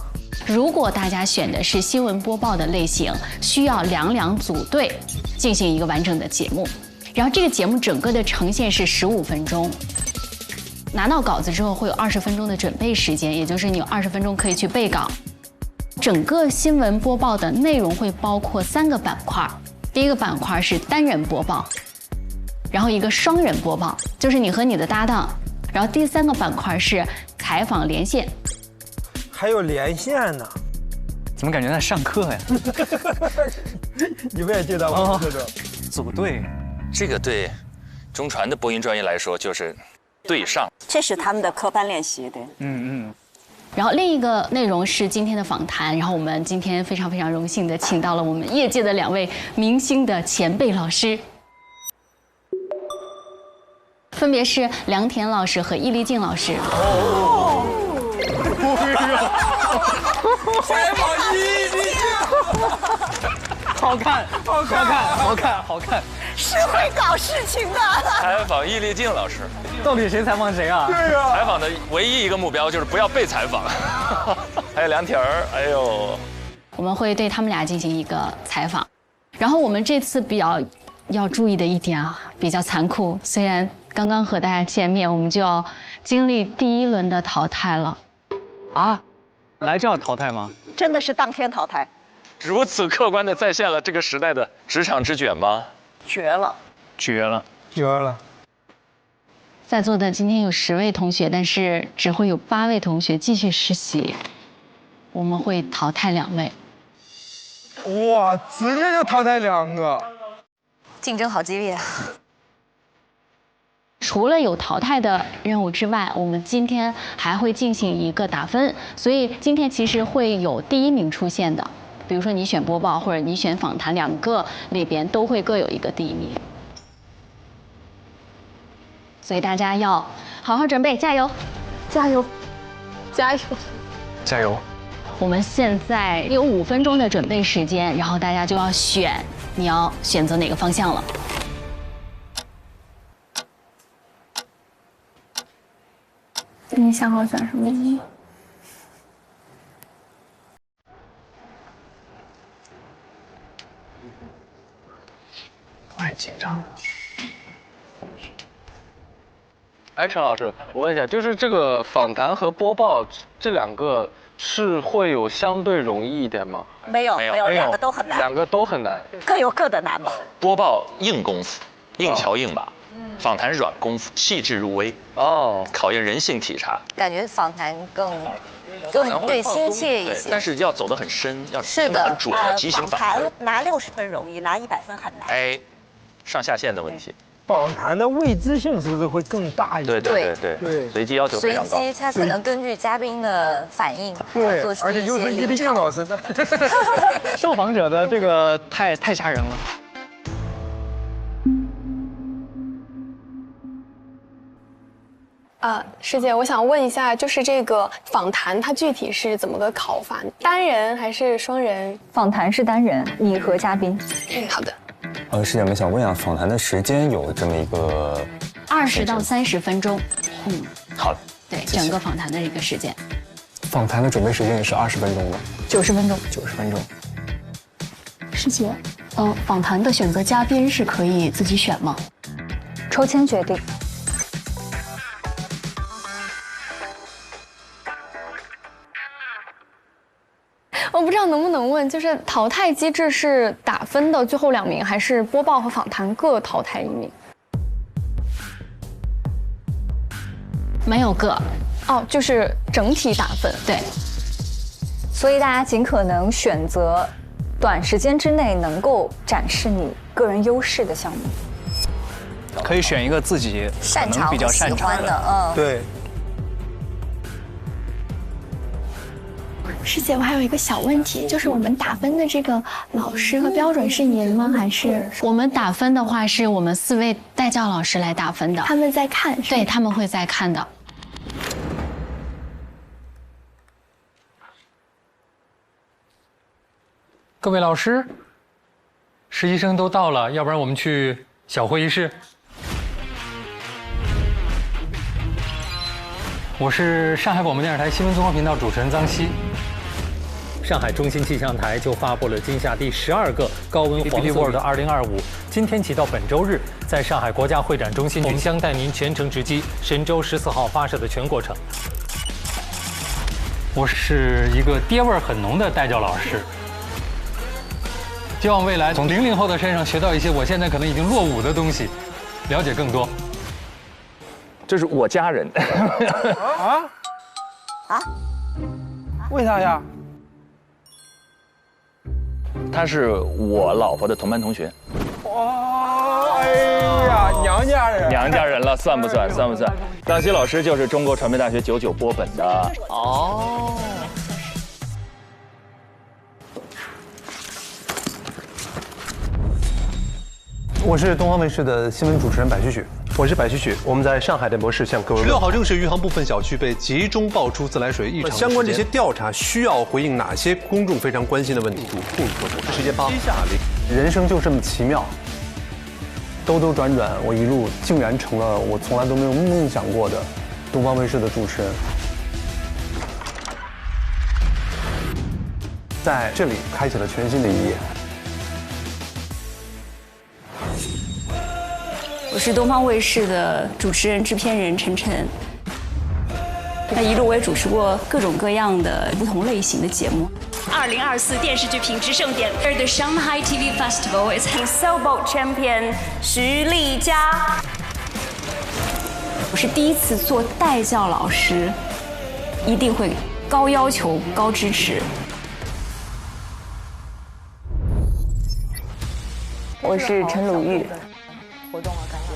如果大家选的是新闻播报的类型，需要2组队进行一个完整的节目，然后这个节目整个的呈现是15分钟。拿到稿子之后会有20分钟的准备时间，也就是你有20分钟可以去背稿。整个新闻播报的内容会包括3个板块，第一个板块是单人播报，然后一个双人播报，就是你和你的搭档，然后第3个板块是采访连线。还有连线呢？怎么感觉在上课呀？你们也记得吗？组队，这个对中传的播音专业来说就是对上，这是他们的科班练习，对。然后另一个内容是今天的访谈，然后我们今天非常非常荣幸的请到了我们业界的2位明星的前辈老师，分别是梁田老师和易立竞老师。采访易立竞，好看，好看，好看，好看，是会搞事情的。采访易立竞老师，到底谁采访谁啊？对呀，采访的唯一一个目标就是不要被采访。还有梁田儿，哎呦，我们会对他们俩进行一个采访。然后我们这次比较要注意的一点啊，比较残酷，虽然刚刚和大家见面，我们就要经历第1轮的淘汰了。啊，来这样淘汰吗？真的是当天淘汰，如此客观的再现了这个时代的职场之卷吗？绝了，绝了，绝了！在座的今天有10位同学，但是只会有8位同学继续实习，我们会淘汰2位。哇，直接就淘汰2个，竞争好激烈。除了有淘汰的任务之外，我们今天还会进行一个打分，所以今天其实会有第1名出现的。比如说你选播报或者你选访谈，2个里边都会各有一个第1名。所以大家要好好准备，加油，加油，加油，加油！我们现在有5分钟的准备时间，然后大家就要选，你要选择哪个方向了。你想好选什么吗？我很紧张。哎，陈老师，我问一下，就是这个访谈和播报这2个是会有相对容易一点吗？没有，2个都很难。2个都很难，各有各的难吧。播报硬功夫，硬桥硬马。访谈软功夫，细致入微哦，考验人性体察。感觉访谈更对亲切一些，但是要走得很深，要是的很准，畸形访谈拿60分容易，拿100分很难。哎，上下限的问题。访谈的未知性是不是会更大一点？对，随机要求非常高。随机他可能根据嘉宾的反应对，做出而且又是易立竞老师的，受访者的这个太吓人了。师姐，我想问一下，就是这个访谈它具体是怎么个考法？单人还是双人？访谈是单人，你和嘉宾。好的。师姐们想问一下，访谈的时间有这么一个20到30分钟。好的。对，整个访谈的一个时间。访谈的准备时间也是20分钟的。90分钟。 90分钟。师姐，访谈的选择嘉宾是可以自己选吗？抽签决定。我不知道能不能问，就是淘汰机制是打分的最后2名，还是播报和访谈各淘汰1名？没有各，哦，就是整体打分。对。所以大家尽可能选择短时间之内能够展示你个人优势的项目。可以选一个自己擅长、比较擅长的，对。师姐，我还有一个小问题，就是我们打分的这个老师和标准是您吗？还是我们打分的话，是我们4位带教老师来打分的。他们在看？对，他们会在看的。各位老师，实习生都到了，要不然我们去小会议室。我是上海广播电视台新闻综合频道主持人臧希。上海中心气象台就发布了今夏第12个高温黄色 World 2025，今天起到本周日，在上海国家会展中心，我们将带您全程直击神舟14号发射的全过程。我是一个爹味儿很浓的带教老师，希望未来从00后的身上学到一些我现在可能已经落伍的东西，了解更多。这是我家人。为啥呀？他是我老婆的同班同学。哇，哎呀，娘家人，娘家人了，算不算？算不算？臧希老师就是中国传媒大学99播本的。哦。我是东方卫视的新闻主持人白旭旭。我是白旭旭，我们在上海电波室向各位。16号正式余杭部分小区被集中爆出自来水异常。相关这些调查需要回应哪些公众非常关心的问题？世界8。人生就这么奇妙，兜兜转转，我一路竟然成了我从来都没有梦想过的东方卫视的主持人。在这里开启了全新的一页。我是东方卫视的主持人、制片人陈晨。那一路我也主持过各种各样的不同类型的节目。2024电视剧品质盛典 ，The Shanghai TV Festival is Showboat Champion 徐丽佳。我是第一次做带教老师，一定会高要求、高支持。我是陈鲁豫。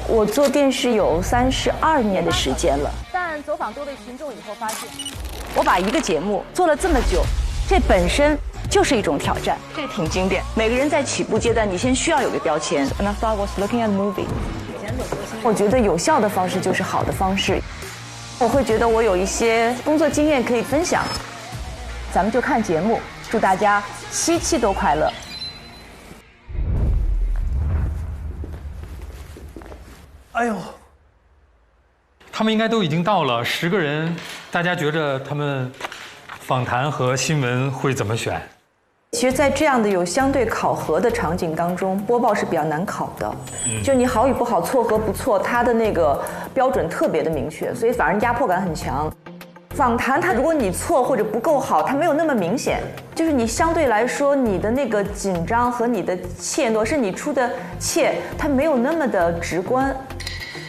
我做电视有32年的时间了，但走访多位群众以后发现，我把一个节目做了这么久，这本身就是一种挑战。这挺经典。每个人在起步阶段，你先需要有个标签。And I thought I was looking at the movie。我觉得有效的方式就是好的方式。我会觉得我有一些工作经验可以分享。咱们就看节目，祝大家7期都快乐。哎呦，他们应该都已经到了10个人，大家觉着他们访谈和新闻会怎么选？其实，在这样的有相对考核的场景当中，播报是比较难考的。就你好与不好、错和不错，它的那个标准特别的明确，所以反而压迫感很强。访谈它，如果你错或者不够好，它没有那么明显，就是你相对来说你的那个紧张和你的怯懦，是你出的怯，它没有那么的直观。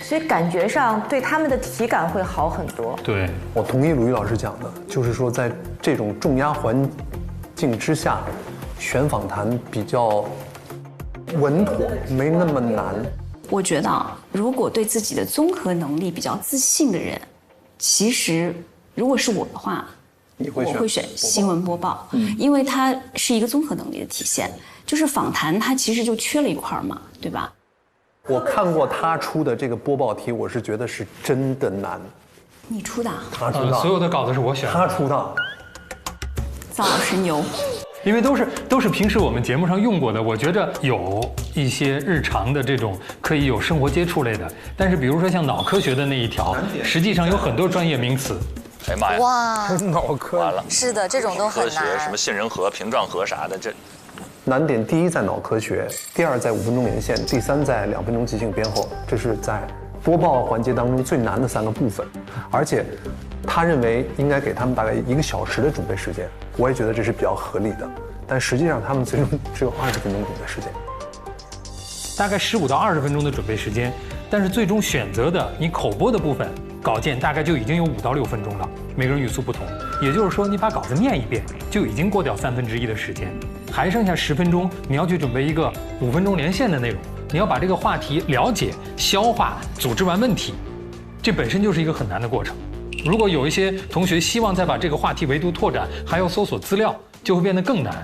所以感觉上对他们的体感会好很多。对，我同意鲁豫老师讲的，就是说在这种重压环境之下，选访谈比较稳妥，没那么难。我觉得如果对自己的综合能力比较自信的人，其实如果是我的话，我会选新闻播报，因为它是一个综合能力的体现。就是访谈它其实就缺了一块嘛，对吧？我看过他出的这个播报题，我是觉得是真的难。你出的？他出的。所有的稿子是我选的。他出的。臧老师牛。因为都是平时我们节目上用过的，我觉着有一些日常的这种可以有生活接触类的，但是比如说像脑科学的那一条，实际上有很多专业名词。哎妈呀！哇，脑科完了。是的，这种都很难。科学什么杏仁核、屏状核啥的，这。难点第一在脑科学，第2在5分钟连线，第3在2分钟即兴编后，这是在播报环节当中最难的3个部分。而且，他认为应该给他们大概1个小时的准备时间，我也觉得这是比较合理的。但实际上他们最终只有20分钟准备时间，大概15到20分钟的准备时间。但是最终选择的你口播的部分，稿件大概就已经有5到6分钟了，每个人语速不同，也就是说你把稿子念一遍就已经过掉1/3的时间，还剩下10分钟，你要去准备一个5分钟连线的内容，你要把这个话题了解、消化、组织完问题，这本身就是一个很难的过程。如果有一些同学希望再把这个话题维度拓展，还要搜索资料，就会变得更难。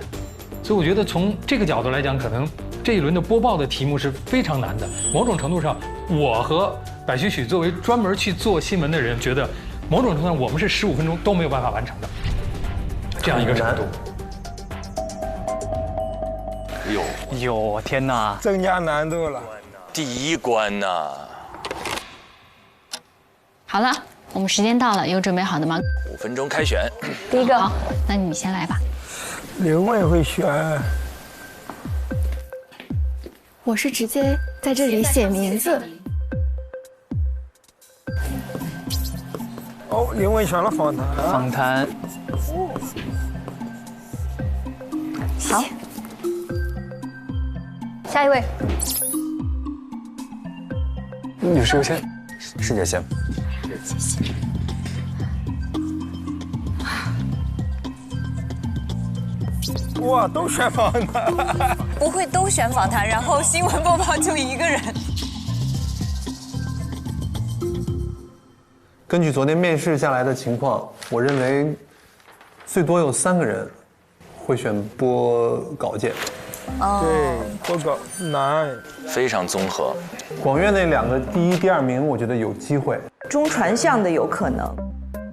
所以我觉得从这个角度来讲，可能这一轮的播报的题目是非常难的。某种程度上，我和白许许作为专门去做新闻的人，觉得某种程度上我们是15分钟都没有办法完成的这样一个程度。有天哪，增加难度了。第1关呐。好了，我们时间到了，有准备好的吗？5分钟开选。第一个，好，那你先来吧。刘伟会选。我是直接在这里写名字。哦，刘伟选了访谈。访谈。好。下一位。女士优先，师姐先。谢谢。哇，都选访谈。不会都选访谈，然后新闻播报就1个人。根据昨天面试下来的情况，我认为最多有3个人会选播稿件。对，播稿难，非常综合。广院那2个第1、第2名，我觉得有机会。中传向的有可能。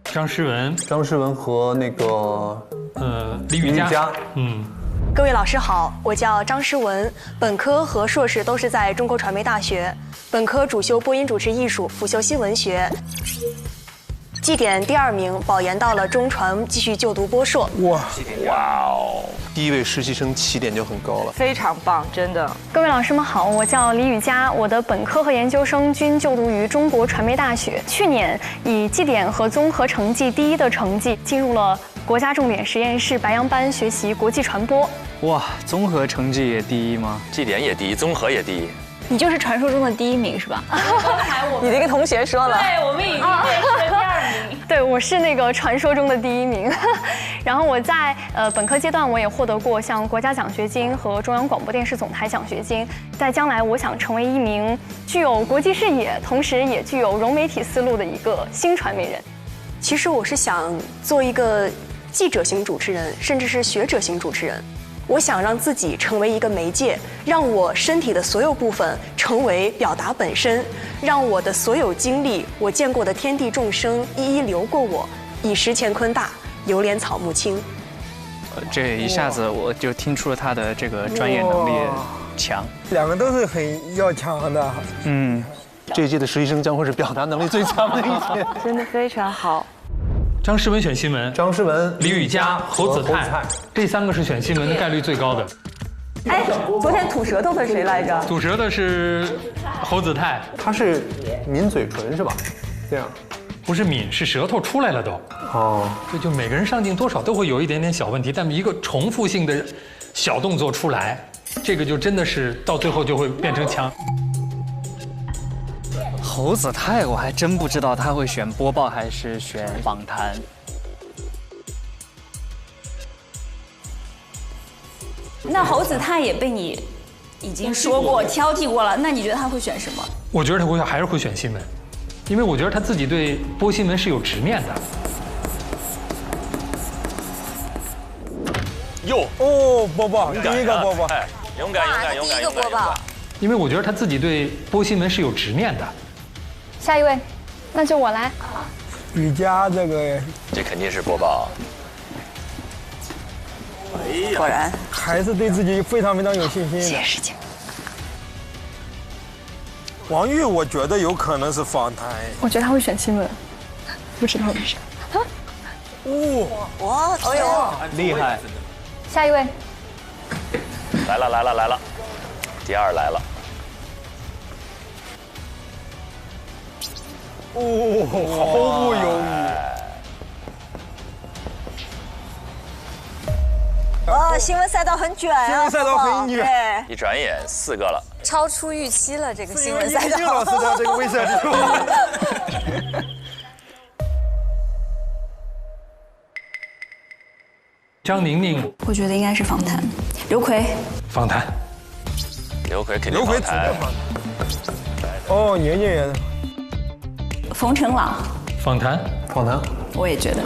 张诗文和那个李雨佳。各位老师好，我叫张诗文，本科和硕士都是在中国传媒大学，本科主修播音主持艺术，辅修新闻学。绩点第2名，保研到了中传，继续就读播硕。哇哦！第1位实习生起点就很高了，非常棒，真的。各位老师们好，我叫李雨佳，我的本科和研究生均就读于中国传媒大学。去年以绩点和综合成绩第1的成绩进入了国家重点实验室白杨班学习国际传播。哇，综合成绩也第1吗？绩点也第1，综合也第1。你就是传说中的第1名是吧？你的一个同学说了，对，我们已经变成了第2名。对，我是那个传说中的第1名。然后我在本科阶段，我也获得过像国家奖学金和中央广播电视总台奖学金。在将来，我想成为一名具有国际视野，同时也具有融媒体思路的一个新传媒人。其实我是想做一个记者型主持人，甚至是学者型主持人。我想让自己成为一个媒介，让我身体的所有部分成为表达本身，让我的所有经历，我见过的天地众生一一流过我，以识乾坤大，流连草木青。这一下子我就听出了他的这个专业能力强。2个都是很要强的。这一届的实习生将会是表达能力最强的一届。真的非常好。张诗文选新闻，张诗文、李雨佳、侯子泰，这3个是选新闻的概率最高的。哎，昨天吐舌头的谁来着？吐舌的是侯子泰，他是抿嘴唇是吧？这样，不是抿，是舌头出来了都。哦，这就每个人上镜多少都会有一点点小问题，但一个重复性的小动作出来，这个就真的是到最后就会变成强。侯子泰，我还真不知道他会选播报还是选访谈。那侯子泰也被你已经说过、挑剔过了，那你觉得他会选什么？我觉得他还是会选新闻，因为我觉得他自己对播新闻是有执念的。播报，第1个播报，勇敢。第1个播报。因为我觉得他自己对播新闻是有执念的。下一位，那就我来。雨佳这肯定是播报。果然还是对自己非常非常有信心的。谢谢师姐。王玉，我觉得有可能是访谈。我觉得他会选新闻，不知道为啥。哇，哎呦，厉害！下一位。来了，第2来了。毫不犹豫。哇，新闻赛道很卷啊！新闻赛道很卷。对，一转眼4个了，超出预期了。这个新闻赛道。叶老师的这个威慑力。张宁宁，我觉得应该是访谈。刘奎，访谈。刘奎肯定访谈。哦，年轻人。冯程朗，访谈。访谈。我也觉得。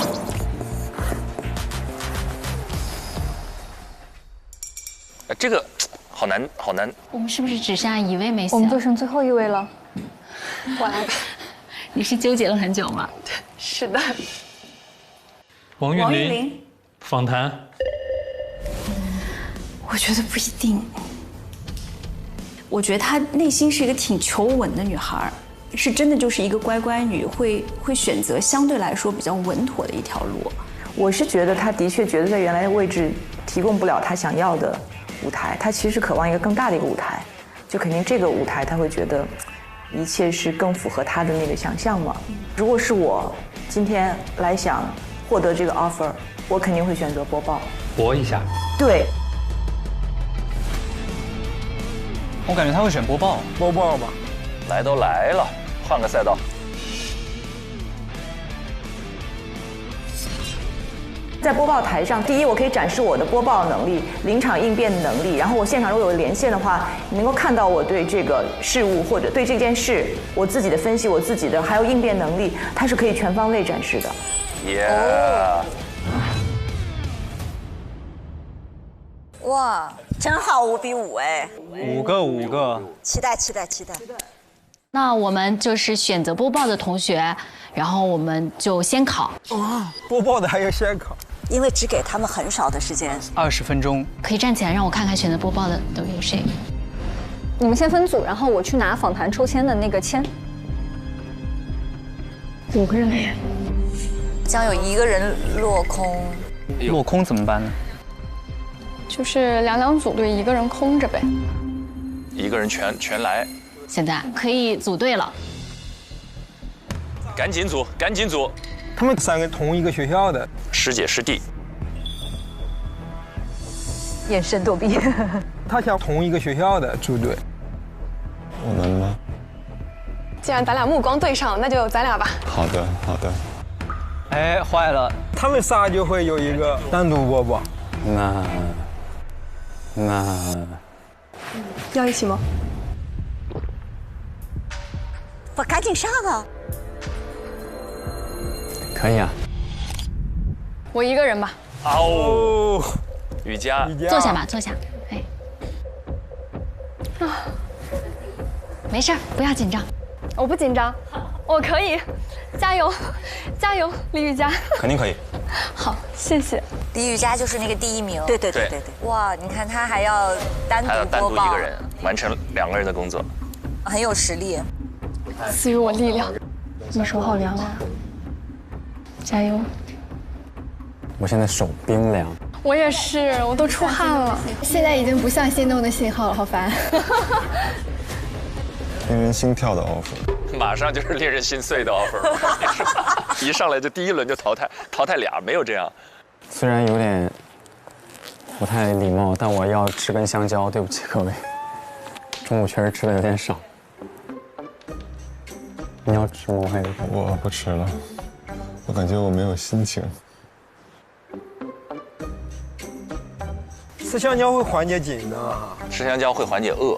这个好难，好难。我们是不是只剩下一位没写？我们就剩最后一位了。我来吧。你是纠结了很久吗？是的。王韵林，访谈。我觉得不一定。我觉得她内心是一个挺求稳的女孩，是真的就是一个乖乖女，会选择相对来说比较稳妥的一条路。我是觉得她的确觉得在原来的位置提供不了她想要的舞台，她其实渴望一个更大的一个舞台，就肯定这个舞台她会觉得一切是更符合她的那个想象嘛。如果是我今天来想获得这个 offer， 我肯定会选择播报。搏一下。对。我感觉他会选播报。播报吧。来都来了，换个赛道。在播报台上，第一，我可以展示我的播报能力、临场应变的能力，然后我现场如果有连线的话，你能够看到我对这个事物或者对这件事我自己的分析，我自己的还有应变能力，它是可以全方位展示的。哇，真好，5比5哎，5个，期待。那我们就是选择播报的同学，然后我们就先考。播报的还要先考，因为只给他们很少的时间，20分钟。可以站起来让我看看选择播报的都有谁。你们先分组，然后我去拿访谈抽签的那个签。5个人耶，将有1个人落空。落空怎么办呢？就是两组队，1个人空着呗。1个人全来。现在可以组队了。赶紧组，赶紧组。他们3个同一个学校的，师姐师弟。眼神躲避。他想同一个学校的组队。我能吗？既然咱俩目光对上，那就咱俩吧。好的。哎，坏了，他们仨就会有一个单独播报。那要一起吗？不，赶紧上啊！可以啊。我1个人吧。哦，雨佳，坐下吧，坐下。哎，没事儿，不要紧张。我不紧张，我可以，加油，加油，李雨佳。肯定可以。好，谢谢。李雨佳就是那个第1名。对。哇，你看他还要单独播报，1个人完成2个人的工作，很有实力。赐予我力量。你手好凉啊！加油！我现在手冰凉。我也是，我都出汗了。现在已经不像心动的信号了，好烦。令人心跳的 offer， 马上就是令人心碎的 offer， 一上来就第1轮就淘汰俩，没有这样。虽然有点不太礼貌，但我要吃根香蕉，对不起各位，中午确实吃的有点少。你要吃吗？我不吃了，我感觉我没有心情。吃香蕉会缓解紧张，吃香蕉会缓解饿。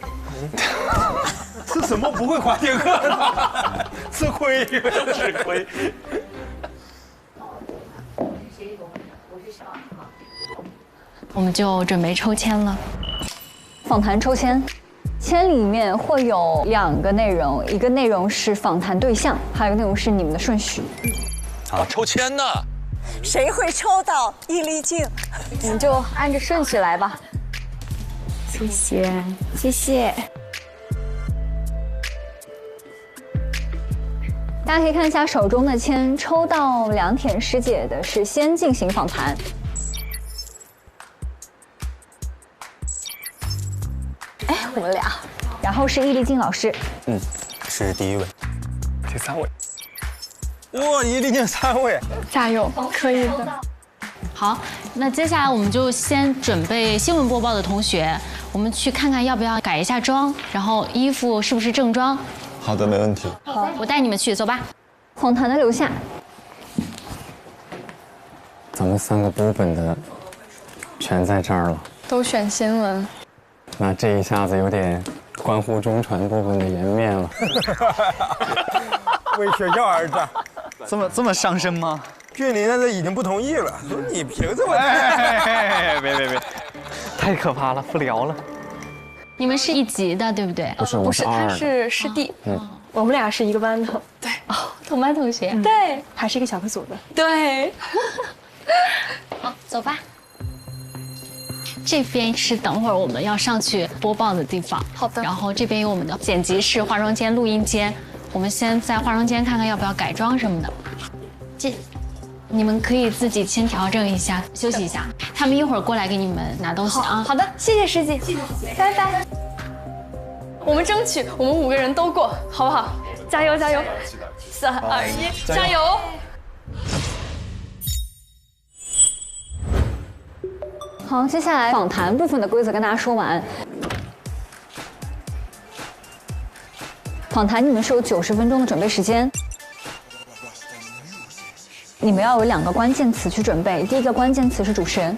吃什么不会缓解饿呢？吃亏，吃亏。我们就准备抽签了。访谈抽签，签里面会有2个内容，一个内容是访谈对象，还有一个内容是你们的顺序。啊，抽签呢？谁会抽到易立竞？你们就按着顺序来吧。谢谢，谢谢。大家可以看一下手中的签，抽到梁田师姐的是先进行访谈。哎，我们俩，然后是易立竞老师。是第1位，第3位。哇，易立竞3位，加油，可以的。好，那接下来我们就先准备新闻播报的同学，我们去看看要不要改一下妆，然后衣服是不是正装。好的，没问题。好，我带你们去，走吧。访谈的留下。咱们3个波本的全在这儿了。都选新闻，那这一下子有点关乎中传部分的颜面了。为学校而战，这么上升吗？俊林那已经不同意了，说你凭什么？别，太可怕了，不聊了。你们是一级的，对不对？不是，我是二的。他是师弟，我们俩是一个班的，对，同班同学，对，还是一个小课组的，对。好，走吧。这边是等会儿我们要上去播报的地方。好的。然后这边有我们的剪辑室、化妆间、录音间。我们先在化妆间看看要不要改装什么的。你们可以自己先调整一下，休息一下。他们一会儿过来给你们拿东西啊。好的，谢谢师姐，拜拜。我们争取我们5个人都过，好不好？加油加油！3、2、1，加油！好，接下来访谈部分的规则跟大家说完。访谈你们是有90分钟的准备时间。你们要有2个关键词去准备，第一个关键词是主持人，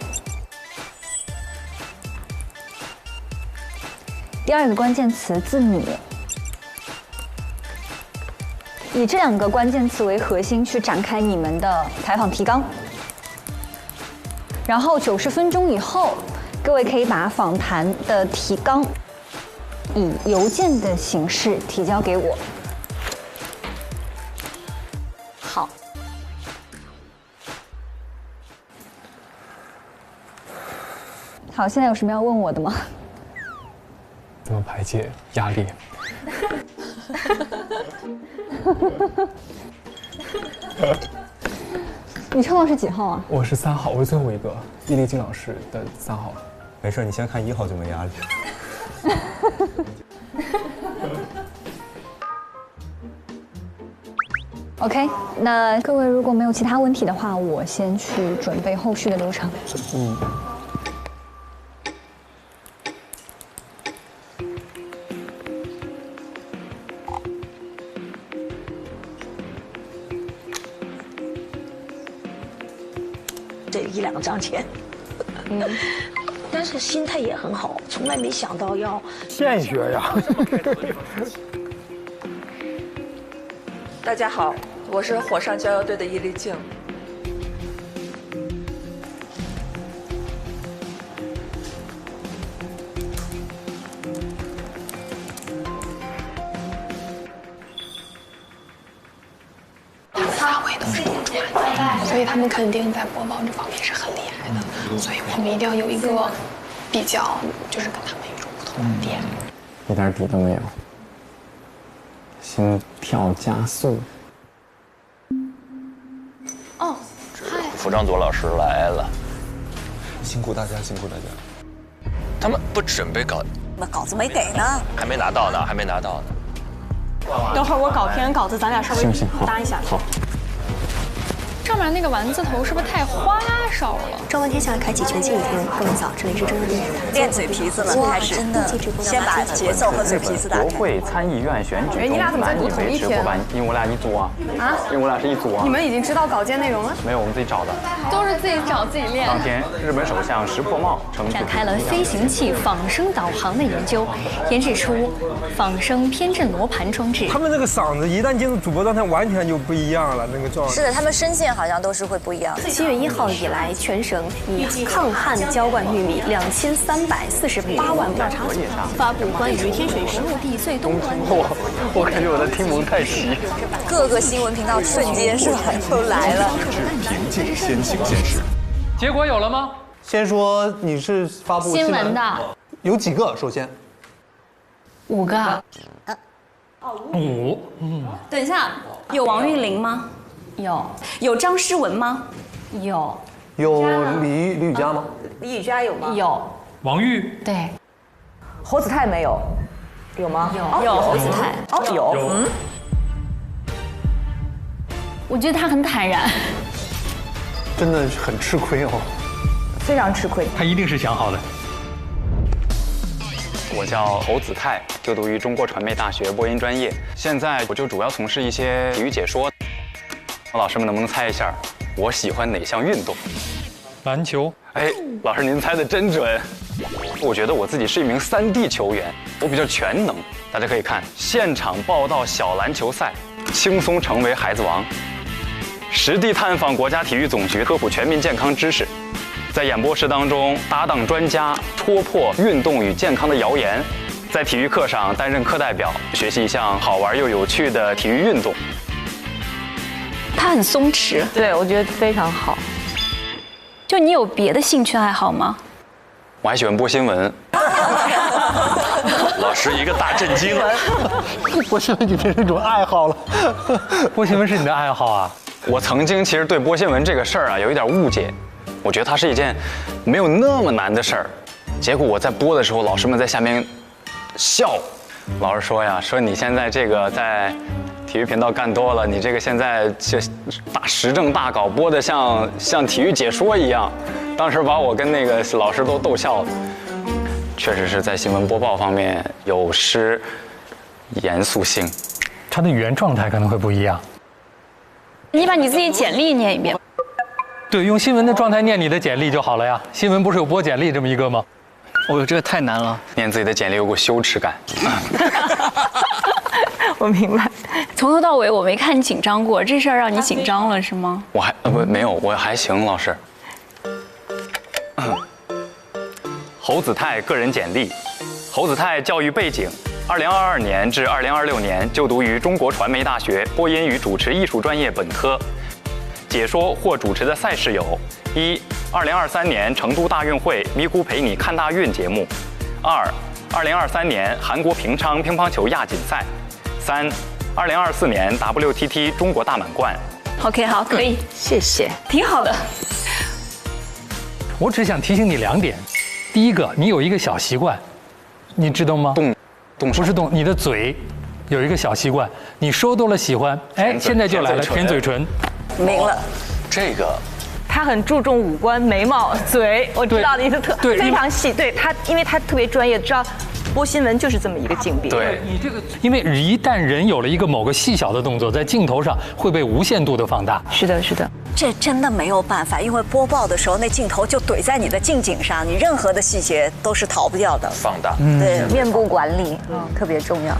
第2个关键词字母，以这2个关键词为核心去展开你们的采访提纲。然后90分钟以后，各位可以把访谈的提纲以邮件的形式提交给我。好。好，现在有什么要问我的吗？怎么排解压力？你抽到是几号啊？我是3号，我是最后一个，易立竞老师的3号。没事，你先看1号就没压力。OK， 那各位如果没有其他问题的话，我先去准备后续的流程。这1、2张钱，但是心态也很好，从来没想到要现学呀。大家好，我是火上浇油队的易立竞。发挥都是中传，所以他们肯定在播报这方面是很厉害的，所以我们一定要有一个比较，就是跟他们与众不同的点。一点底都没有，心跳加速。哦，嗨，服装组老师来了，辛苦大家，辛苦大家。他们不准备稿，那稿子没给呢，还没拿到呢，还没拿到呢。等会儿我搞篇稿子，咱俩稍微搭一下。好。上面那个丸子头是不是太花哨了？张文天下开启全新一天，各位早，这里是真人练嘴皮子了，开始真的，先把节奏和嘴皮子打开。国会参议院选举中，男女维持过半，因为我俩一组啊。啊？因为我俩是一组啊。你们已经知道稿件内容了？没有，我们自己找的。都是自己找自己练。当天，日本首相石破茂展开了飞行器仿生导航的研究，研制出仿生偏振罗盘装置。他们这个嗓子一旦进入主播状态，完全就不一样了，那个状态。是的，他们声线好像都是会不一样。7月1号以来，全省以抗旱浇灌玉米2348万亩，发布关于天水石陆地最东端。我感觉我在听蒙太奇。各个新闻频道瞬间是吧都来了。平静先行先试。结果有了吗？先说你是发布新闻的，有几个？首先5个。5。等一下，有王韵玲吗？有。有张诗文吗？有。有李宇嘉吗？李宇嘉有吗？有。王玉？对。侯子泰没有，有吗？有侯子泰。哦，有。嗯。我觉得他很坦然。真的很吃亏哦。非常吃亏。他一定是想好的。我叫侯子泰，就读于中国传媒大学播音专业。现在我就主要从事一些体育解说。老师们能不能猜一下，我喜欢哪项运动？篮球。哎，老师您猜的真准。我觉得我自己是一名3D 球员，我比较全能。大家可以看现场报道小篮球赛，轻松成为孩子王；实地探访国家体育总局，科普全民健康知识；在演播室当中搭档专家，戳破运动与健康的谣言；在体育课上担任课代表，学习一项好玩又有趣的体育运动。他很松弛，对我觉得非常好。就你有别的兴趣爱好吗？我还喜欢播新闻。老师一个大震惊。播新闻已经变成一种爱好了。播新闻是你的爱好啊？我曾经其实对播新闻这个事儿啊有一点误解，我觉得它是一件没有那么难的事儿。结果我在播的时候，老师们在下面笑。老师说呀，说你现在这个在体育频道干多了，你这个现在就大时政大稿播的像体育解说一样。当时把我跟那个老师都逗笑了。确实是在新闻播报方面有失严肃性，他的语言状态可能会不一样。你把你自己简历念一遍。对，用新闻的状态念你的简历就好了呀。新闻不是有播简历这么一个吗？哦，这个太难了。念自己的简历有股羞耻感。我明白。从头到尾我没看你紧张过，这事儿让你紧张了是吗？我还没有，我还行，老师。侯子泰个人简历：侯子泰教育背景，2022年至2026年就读于中国传媒大学播音与主持艺术专业本科。解说或主持的赛事有：1、2023年成都大运会咪咕陪你看大运节目；2、2023年韩国平昌乒乓球亚锦赛；3、2024年 WTT 中国大满贯。OK， 好，可以，谢谢，挺好的。我只想提醒你2点。第一个，你有一个小习惯，你知道吗？不是动，你的嘴有一个小习惯，你说多了喜欢，哎，现在就来了，舔嘴唇。明了，这个。他很注重五官、眉毛、嘴，我知道的意思非常细。对他，因为他特别专业，知道播新闻就是这么一个境别。对你这个，因为一旦人有了一个某个细小的动作，在镜头上会被无限度的放大。是的，是的。这真的没有办法，因为播报的时候那镜头就怼在你的近景上，你任何的细节都是逃不掉的。放大，对，面部管理特别重要。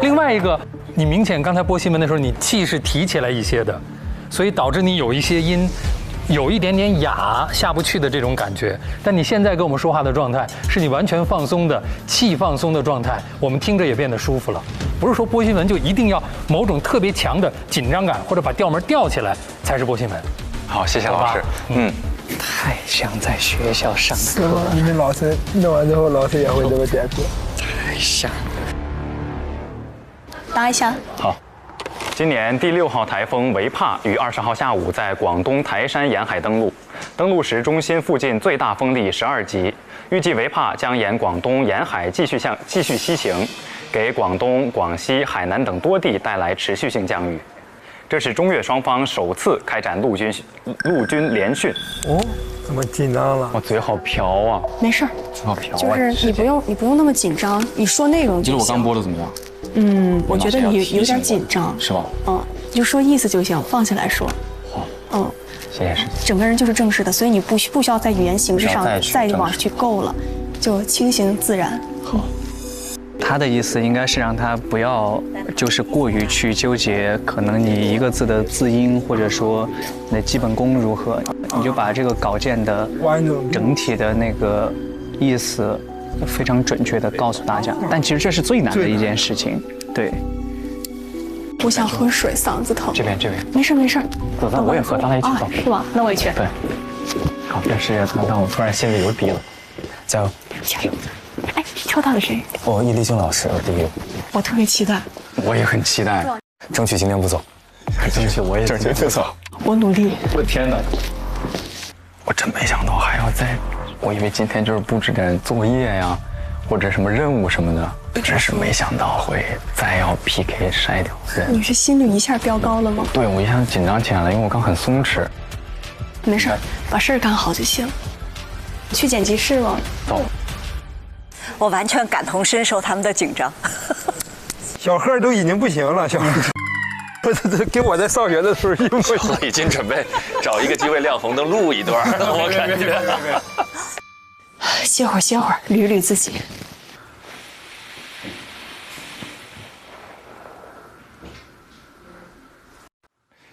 另外一个，你明显刚才播新闻的时候，你气是提起来一些的，所以导致你有一些音有一点点哑下不去的这种感觉。但你现在跟我们说话的状态是你完全放松的气放松的状态，我们听着也变得舒服了。不是说播新闻就一定要某种特别强的紧张感或者把调门吊起来才是播新闻。好，谢谢老师。太像在学校上课了。你们老师弄完之后，老师也会这么点播。太像。答一下。好。今年第6号台风维帕于20号下午在广东台山沿海登陆，登陆时中心附近最大风力12级，预计维帕将沿广东沿海继续西行，给广东、广西、海南等多地带来持续性降雨。这是中越双方首次开展陆军联训。哦，怎么紧张了？我嘴好瓢啊！没事儿，嘴好瓢。就是你不用那么紧张，你说内容就行。你觉得我刚播的怎么样？我觉得你有点紧张，是吧？你就说意思就行，放下来说。好，谢谢师姐。整个人就是正式的，所以你不需要在语言形式上再往去够了，就清新自然。好。他的意思应该是让他不要就是过于去纠结，可能你一个字的字音或者说你的基本功如何，你就把这个稿件的整体的那个意思非常准确的告诉大家。但其实这是最难的一件事情。对。我想喝水，嗓子疼。这边。没事。走，我也喝，咱俩一起走。是吧？那我也去。对。好，这事业让我突然心里有底了。加油！加油！哎，抽到了谁？易立竞老师，我第一个。我特别期待。我也很期待，争取今天不走。争取我也争取不走。我努力。我的天哪！我真没想到还要我以为今天就是布置点作业呀，或者什么任务什么的，真是没想到会再要 PK 筛掉人。你是心率一下飙高了吗？对，我一下紧张起来了，因为我刚很松弛。没事，把事儿干好就行。去剪辑室了。走。我完全感同身受他们的紧张。小贺都已经不行了，小贺。这跟我在上学的时候一模一样。已经准备找一个机会亮红灯录一段了，我感觉。歇会儿，捋捋自己。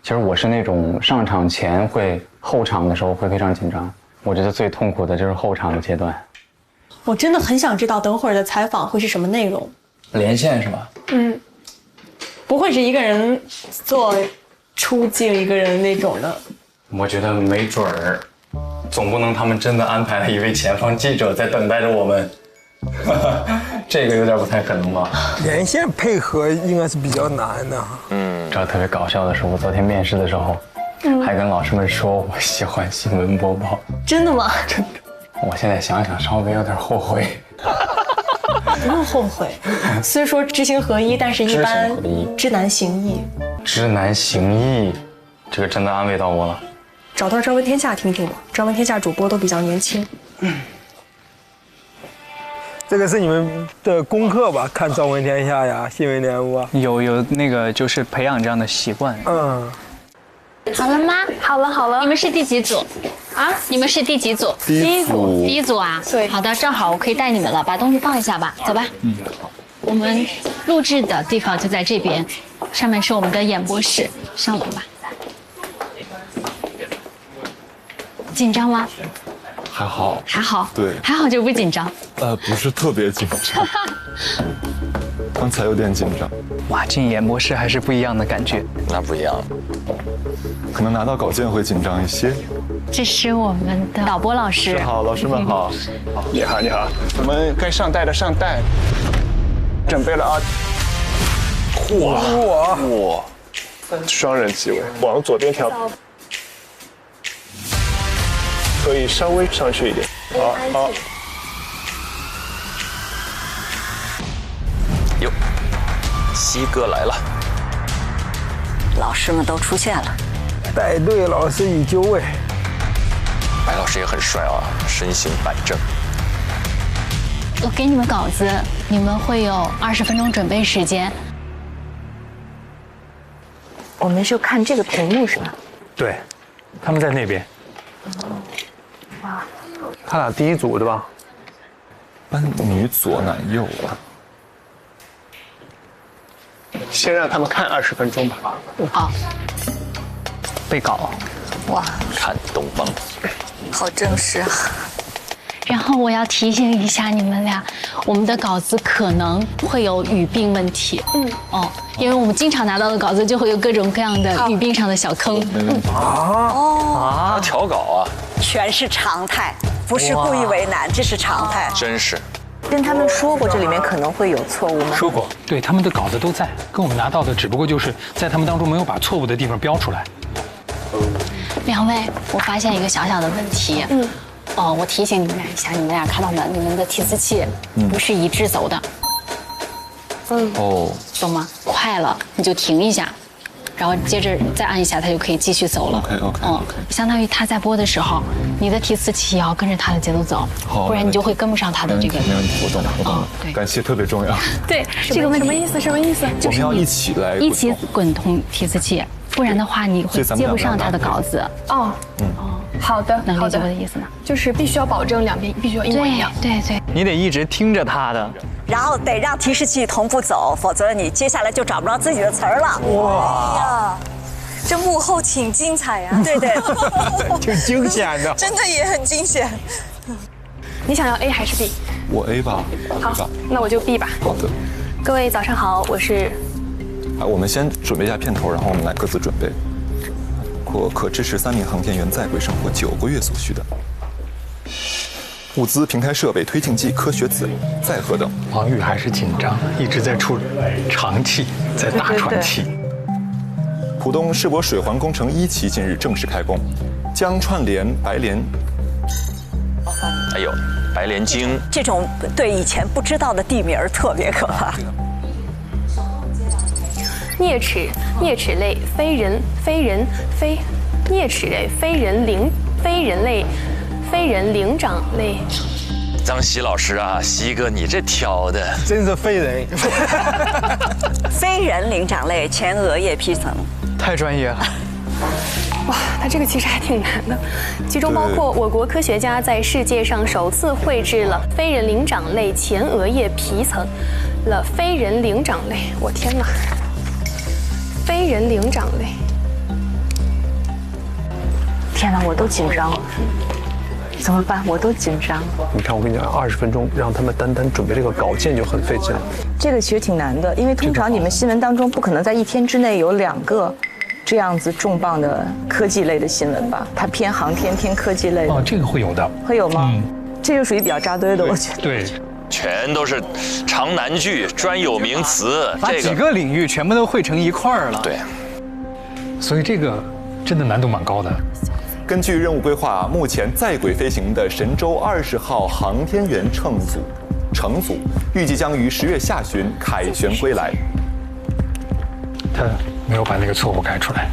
其实我是那种上场前会，后场的时候会非常紧张。我觉得最痛苦的就是后场的阶段。我真的很想知道等会儿的采访会是什么内容。连线是吧？不会是一个人做出镜一个人那种的。我觉得没准儿，总不能他们真的安排了一位前方记者在等待着我们。这个有点不太可能吧？连线配合应该是比较难的。这特别搞笑的是，我昨天面试的时候，还跟老师们说我喜欢新闻播报。真的吗？真的。我现在想想稍微有点后悔。不用后悔，虽说知行合一，但是一般知难行易。知难行易，这个真的安慰到我了。找段《朝闻天下》听听吧，《朝闻天下》主播都比较年轻。这个是你们的功课吧？看《朝闻天下》呀，《新闻联播》有那个就是培养这样的习惯。好了吗？好了。你们是第几组？啊？你们是第几组？第一组啊？对。好的，正好我可以带你们了，把东西放一下吧，走吧。好。我们录制的地方就在这边，上面是我们的演播室，上楼吧。紧张吗？还好。对，还好就不紧张。不是特别紧张，刚才有点紧张。哇，进演播室还是不一样的感觉。那不一样，可能拿到稿件会紧张一些。这是我们的导播老师。好，老师们好。你好。我们该上带的上带，准备了啊。哇！双人机位，往左边调，可以稍微上去一点。好。哟，西哥来了。老师们都出现了。带队老师已就位。白老师也很帅啊，身形板正。我给你们稿子，你们会有20分钟准备时间。我们就看这个屏幕是吧？对，他们在那边。哇，他俩第一组对吧？班女左男右啊。先让他们看20分钟吧。好。背稿。哇，看东方。好正式啊！然后我要提醒一下你们俩，我们的稿子可能会有语病问题。因为我们经常拿到的稿子就会有各种各样的语病上的小坑。调稿啊，全是常态，不是故意为难，这是常态。真是。跟他们说过这里面可能会有错误吗？说过，对，他们的稿子都在，跟我们拿到的只不过就是在他们当中没有把错误的地方标出来。两位，我发现一个小小的问题。我提醒你们俩一下，你们俩看到的，你们的提词器不是一致走的。懂吗？快了你就停一下，然后接着再按一下，它就可以继续走了。OK。相当于他在播的时候，你的提词器也要跟着他的节奏走，不然你就会跟不上他的这个。没问题，我懂了。对，感谢特别重要。对，这个问题什么意思？我们要一起滚通提词器。不然的话，你会接不上他的稿子。好的，能理解我的意思吗？就是必须要保证两边必须要一模一样。对，你得一直听着他的，然后得让提示器同步走，否则你接下来就找不着自己的词儿了。哇，这幕后挺精彩呀！对，挺惊险的，真的也很惊险。你想要 A 还是 B？ 我 A 吧。好，那我就 B 吧。好的。各位早上好，我是。我们先准备一下片头，然后我们来各自准备。可支持3名航天员在轨生活9个月所需的物资、平台设备、推进剂、科学资料、载荷等。王宇还是紧张，一直在出长气，在大喘气。浦东世博水环工程1期近日正式开工，将串联白莲。白莲经这种对以前不知道的地名特别可怕。啮齿类非人啮齿类非人灵长类。张希老师啊，希哥，你这挑的真是非人。非人灵长类前额叶皮层，太专业了。哇，它这个其实还挺难的，其中包括我国科学家在世界上首次绘制了非人灵长类前额叶皮层了非人灵长类，我天哪，非人灵长类，天哪，我都紧张了。怎么办？我都紧张。你看，我跟你讲，20分钟让他们单准备这个稿件就很费劲了。这个其实挺难的，因为通常你们新闻当中不可能在1天之内有2个这样子重磅的科技类的新闻吧？它偏航天、偏科技类的。哦，这个会有的。会有吗？这就属于比较扎堆的，我觉得。对。全都是长难句、专有名词，把几个领域全部都汇成一块儿了。对。所以这个真的难度蛮高的。根据任务规划，目前在轨飞行的神舟20号航天员乘组，预计将于10月下旬凯旋归来。他没有把那个错误改出来。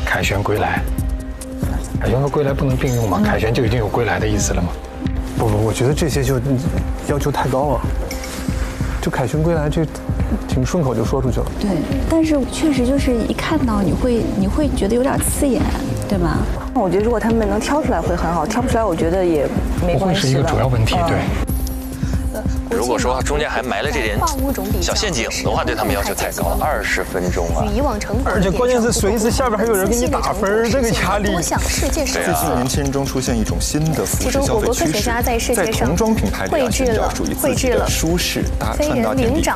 凯旋归来，凯旋和归来不能并用吗？凯旋就已经有归来的意思了吗？不，我觉得这些就要求太高了。就凯旋归来，这挺顺口就说出去了。对，但是确实就是一看到你会觉得有点刺眼，对吧？我觉得如果他们能挑出来会很好，挑不出来我觉得也没关系。不会是一个主要问题，对。如果说中间还埋了这点小陷阱的话，对他们要求太高了，20分钟啊！而且关键是随时下边还有人给你打分，这个压力。最近年轻人中出现一种新的服饰消费趋势，在童装品牌里寻找属于自己的舒适穿搭天地。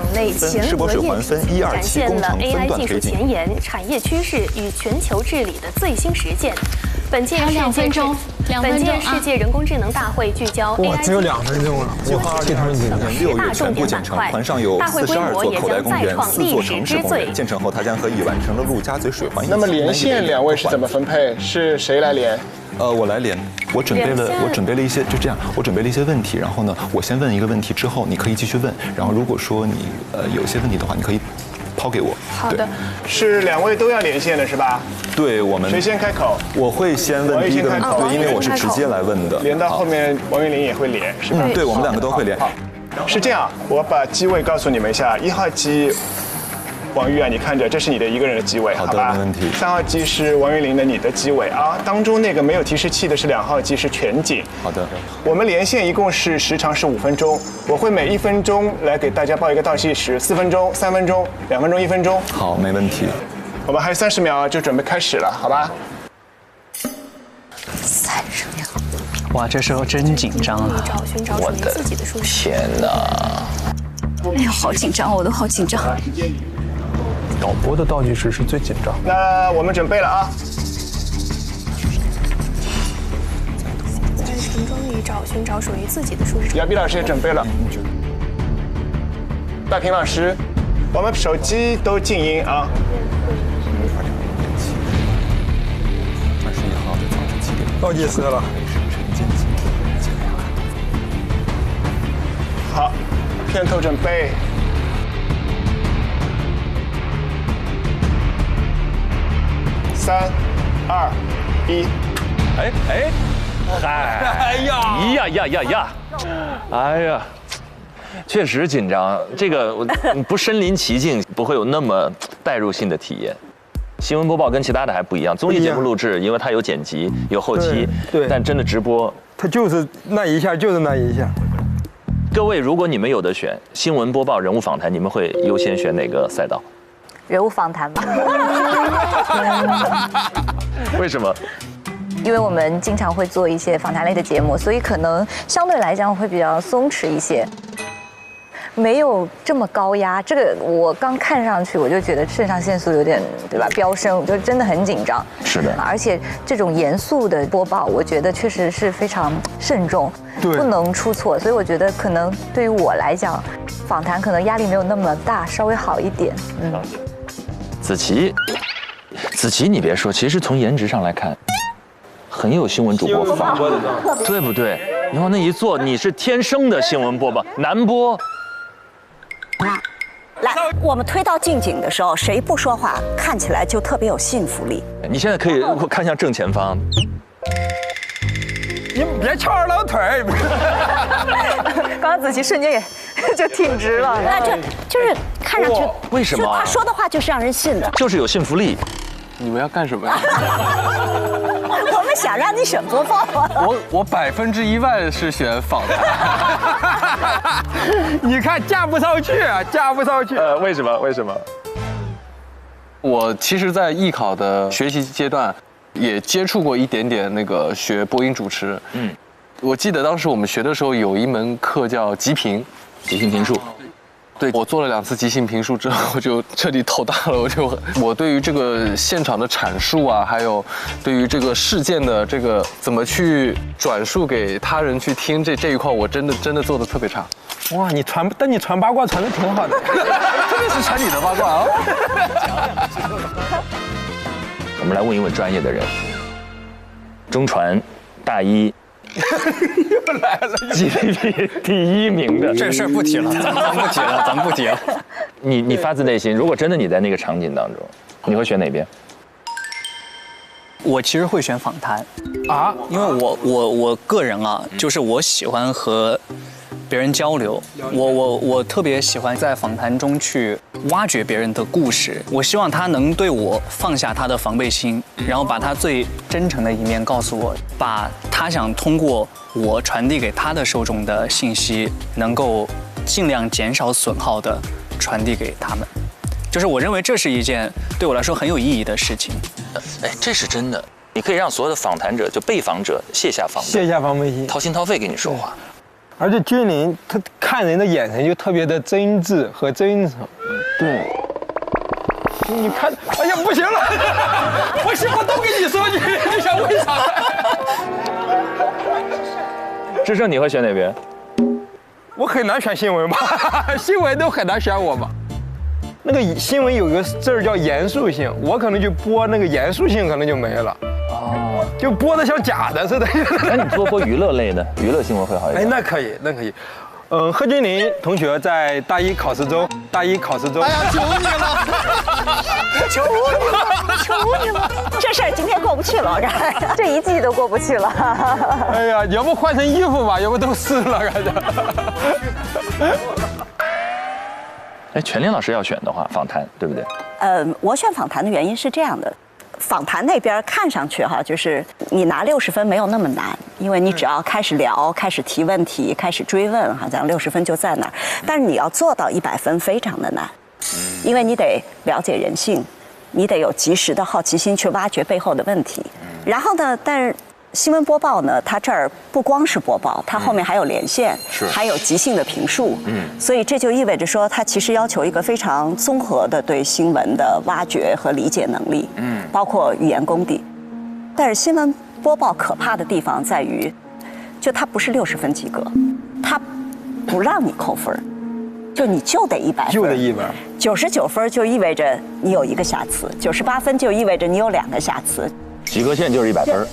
世博水环分127工程分段推进。前沿、产业趋势与全球治理的最新实践。本届世界人工智能大会聚焦 AI 只有2分钟了，计划2026年6月全部建成，团上有42座口袋公园，4座城市公园。建成后，它将可以完成了陆家嘴水环。那么连线2位是怎么分配？是谁来连？我来连。我准备了一些，就这样，我准备了一些问题，然后呢，我先问一个问题，之后你可以继续问，然后如果说你有些问题的话，你可以抛给我。好的，是2位都要连线的是吧？对，我们。谁先开口？我会先问第一个问题，对，因为我是直接来问的。连到后面，王云林也会连，是吧？对，我们2个都会连。是这样，我把机位告诉你们一下，1号机。王玉啊，你看着，这是你的一个人的机位，好吧？没问题。3号机是王云林的你的机位啊，当中那个没有提示器的是2号机，是全景。好的。我们连线一共是时长是5分钟，我会每1分钟来给大家报一个倒计时，4分钟、3分钟、2分钟、1分钟。好，没问题。我们还有30秒就准备开始了，好吧？30秒。哇，这时候真紧张啊！我的天哪！哎呦，好紧张，我都好紧张。导播的倒计时是最紧张。那我们准备了啊！在城中里寻找属于自己的舒适。姚碧老师也准备了。大平老师，我们手机都静音啊。21号的早晨7点。倒计时了。好，片头准备。3、2、1，哎呀，确实紧张。这个不身临其境，不会有那么代入性的体验。新闻播报跟其他的还不一样，综艺节目录制，因为它有剪辑、有后期，对，但真的直播，它就是那一下，就是那一下。各位，如果你们有得选，新闻播报、人物访谈，你们会优先选哪个赛道？人物访谈吧。为什么？因为我们经常会做一些访谈类的节目，所以可能相对来讲会比较松弛一些，没有这么高压。这个我刚看上去我就觉得肾上腺素有点，对吧，飙升，就真的很紧张。是的，而且这种严肃的播报，我觉得确实是非常慎重，不能出错。所以我觉得可能对于我来讲，访谈可能压力没有那么大，稍微好一点。子琪，你别说，其实从颜值上来看，很有新闻主播范儿，对不对？你往那一坐，你是天生的新闻播报，男播。来，我们推到近景的时候，谁不说话，看起来就特别有信服力。你现在可以看向正前方。你别翘二郎腿。刚刚子琪瞬间也就挺直了，那就是看上去为什么他说的话就是让人信的，就是有信服力。你们要干什么呀？我们想让你选播报啊。我100%是选访谈。你看架不上去啊，架不上去。为什么？为什么？我其实，在艺考的学习阶段，也接触过一点点那个学播音主持。我记得当时我们学的时候有一门课叫即评，即兴评述。对，我做了2次即兴评述之后，我就彻底头大了。我对于这个现场的阐述啊，还有对于这个事件的这个怎么去转述给他人去听这一块，我真的做的特别差。哇，你传八卦传的挺好的，特别是传你的八卦啊。我们来问一问专业的人，中传大一。又来了 ，GDP 第1名的这事儿不提了，咱们不提了。你发自内心，如果真的你在那个场景当中，你会选哪边？我其实会选访谈啊，因为我个人啊，就是我喜欢和别人交流，我特别喜欢在访谈中去挖掘别人的故事，我希望他能对我放下他的防备心，然后把他最真诚的一面告诉我，把他想通过我传递给他的受众的信息，能够尽量减少损耗的传递给他们。就是我认为这是一件对我来说很有意义的事情。哎，这是真的，你可以让所有的访谈者，就被访者卸下防备，卸下防备心，掏心掏肺跟你说话。而且君临他看人的眼神就特别的真挚和真诚。对，你看，哎呀，不行了，我都跟你说，你想为啥？志胜，你会选哪边？我很难选新闻吧，新闻都很难选我吧。那个新闻有个字儿叫严肃性，我可能就播那个严肃性，可能就没了。哦，就播的像假的似的。那你播娱乐类的，娱乐新闻会好一点。哎，那可以，那可以。贺君临同学在大一考试中，哎呀，求你了，求你了，这事儿今天过不去了，这一季都过不去了。哎呀，要不换身衣服吧，要不都湿了，感觉。哎，全林老师要选的话，访谈对不对？我选访谈的原因是这样的，访谈那边看上去哈，就是你拿60分没有那么难，因为你只要开始聊、开始提问题、开始追问，好像60分就在那儿。但是你要做到100分非常的难，因为你得了解人性，你得有及时的好奇心去挖掘背后的问题。然后呢，但是新闻播报呢，它这儿不光是播报，它后面还有连线，还有即兴的评述，所以这就意味着说，它其实要求一个非常综合的对新闻的挖掘和理解能力，包括语言功底。但是新闻播报可怕的地方在于，就它不是60分及格，它不让你扣分，就你就得100分，就得100。99分就意味着你有1个瑕疵，98分就意味着你有2个瑕疵，及格线就是100分。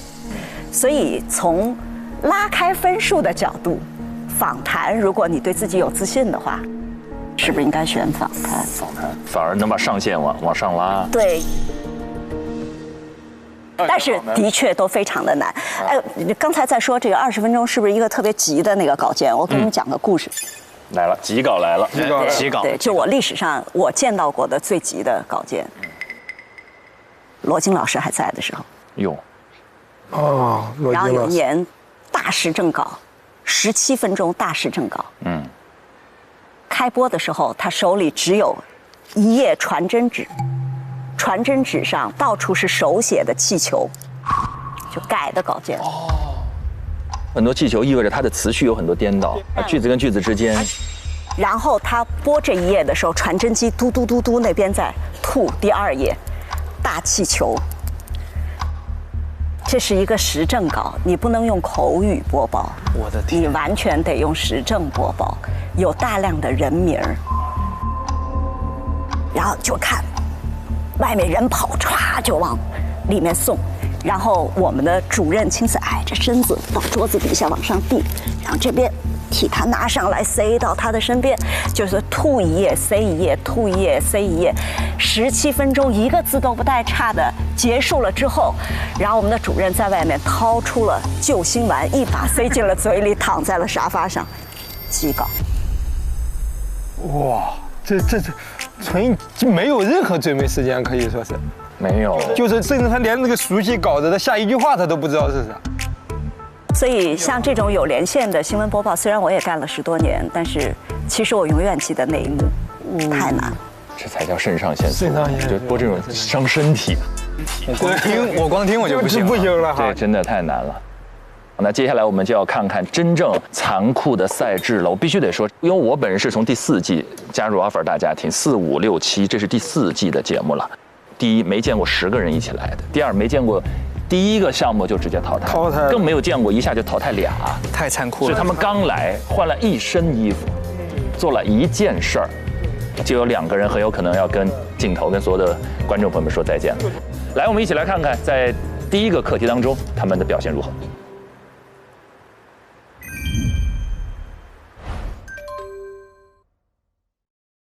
所以从拉开分数的角度，访谈，如果你对自己有自信的话，是不是应该选访谈？访谈反而能把上限往上拉。对。但是的确都非常的难。刚才在说这个20分钟是不是一个特别急的那个稿件？我给你们讲个故事。来了，急稿来了，急稿。对，就我历史上我见到过的最急的稿件。罗京老师还在的时候。哟。哦，然后有一年大事政稿，17分钟大事政稿。开播的时候，他手里只有1页传真纸，传真纸上到处是手写的气球，就改的稿件。很多气球意味着它的词序有很多颠倒，句子跟句子之间。然后他播这1页的时候，传真机嘟嘟嘟嘟那边在吐第2页，大气球。这是一个时政稿，你不能用口语播报，我的天，你完全得用时政播报，有大量的人名儿，然后就看外面人跑，歘就往里面送，然后我们的主任亲自矮着身子到桌子底下往上递，然后这边替他拿上来塞到他的身边，就是吐1页塞1页，吐1页塞1页，17分钟1个字都不带差的结束了之后，然后我们的主任在外面掏出了救心丸，一把塞进了嘴里，躺在了沙发上，极高。哇，这纯没有任何准备时间，可以说是没有，就是甚至他连那个熟悉稿子的下一句话他都不知道是啥。所以像这种有连线的新闻播报，虽然我也干了10多年，但是其实我永远记得那一幕，太难了。这才叫肾上腺素，就播这种伤身体。我光听我就不行了，这真的太难了。那接下来我们就要看看真正残酷的赛制了。我必须得说，因为我本人是从第4季加入 offer 大家庭，4、5、6、7，这是第4季的节目了。第一，没见过10个人一起来的；第二，没见过第一个项目就直接淘汰，更没有见过一下就淘汰俩，太残酷了。所以他们刚来，换了一身衣服，做了一件事儿，就有2个人很有可能要跟镜头、跟所有的观众朋友们说再见了。来，我们一起来看看，在第一个课题当中，他们的表现如何。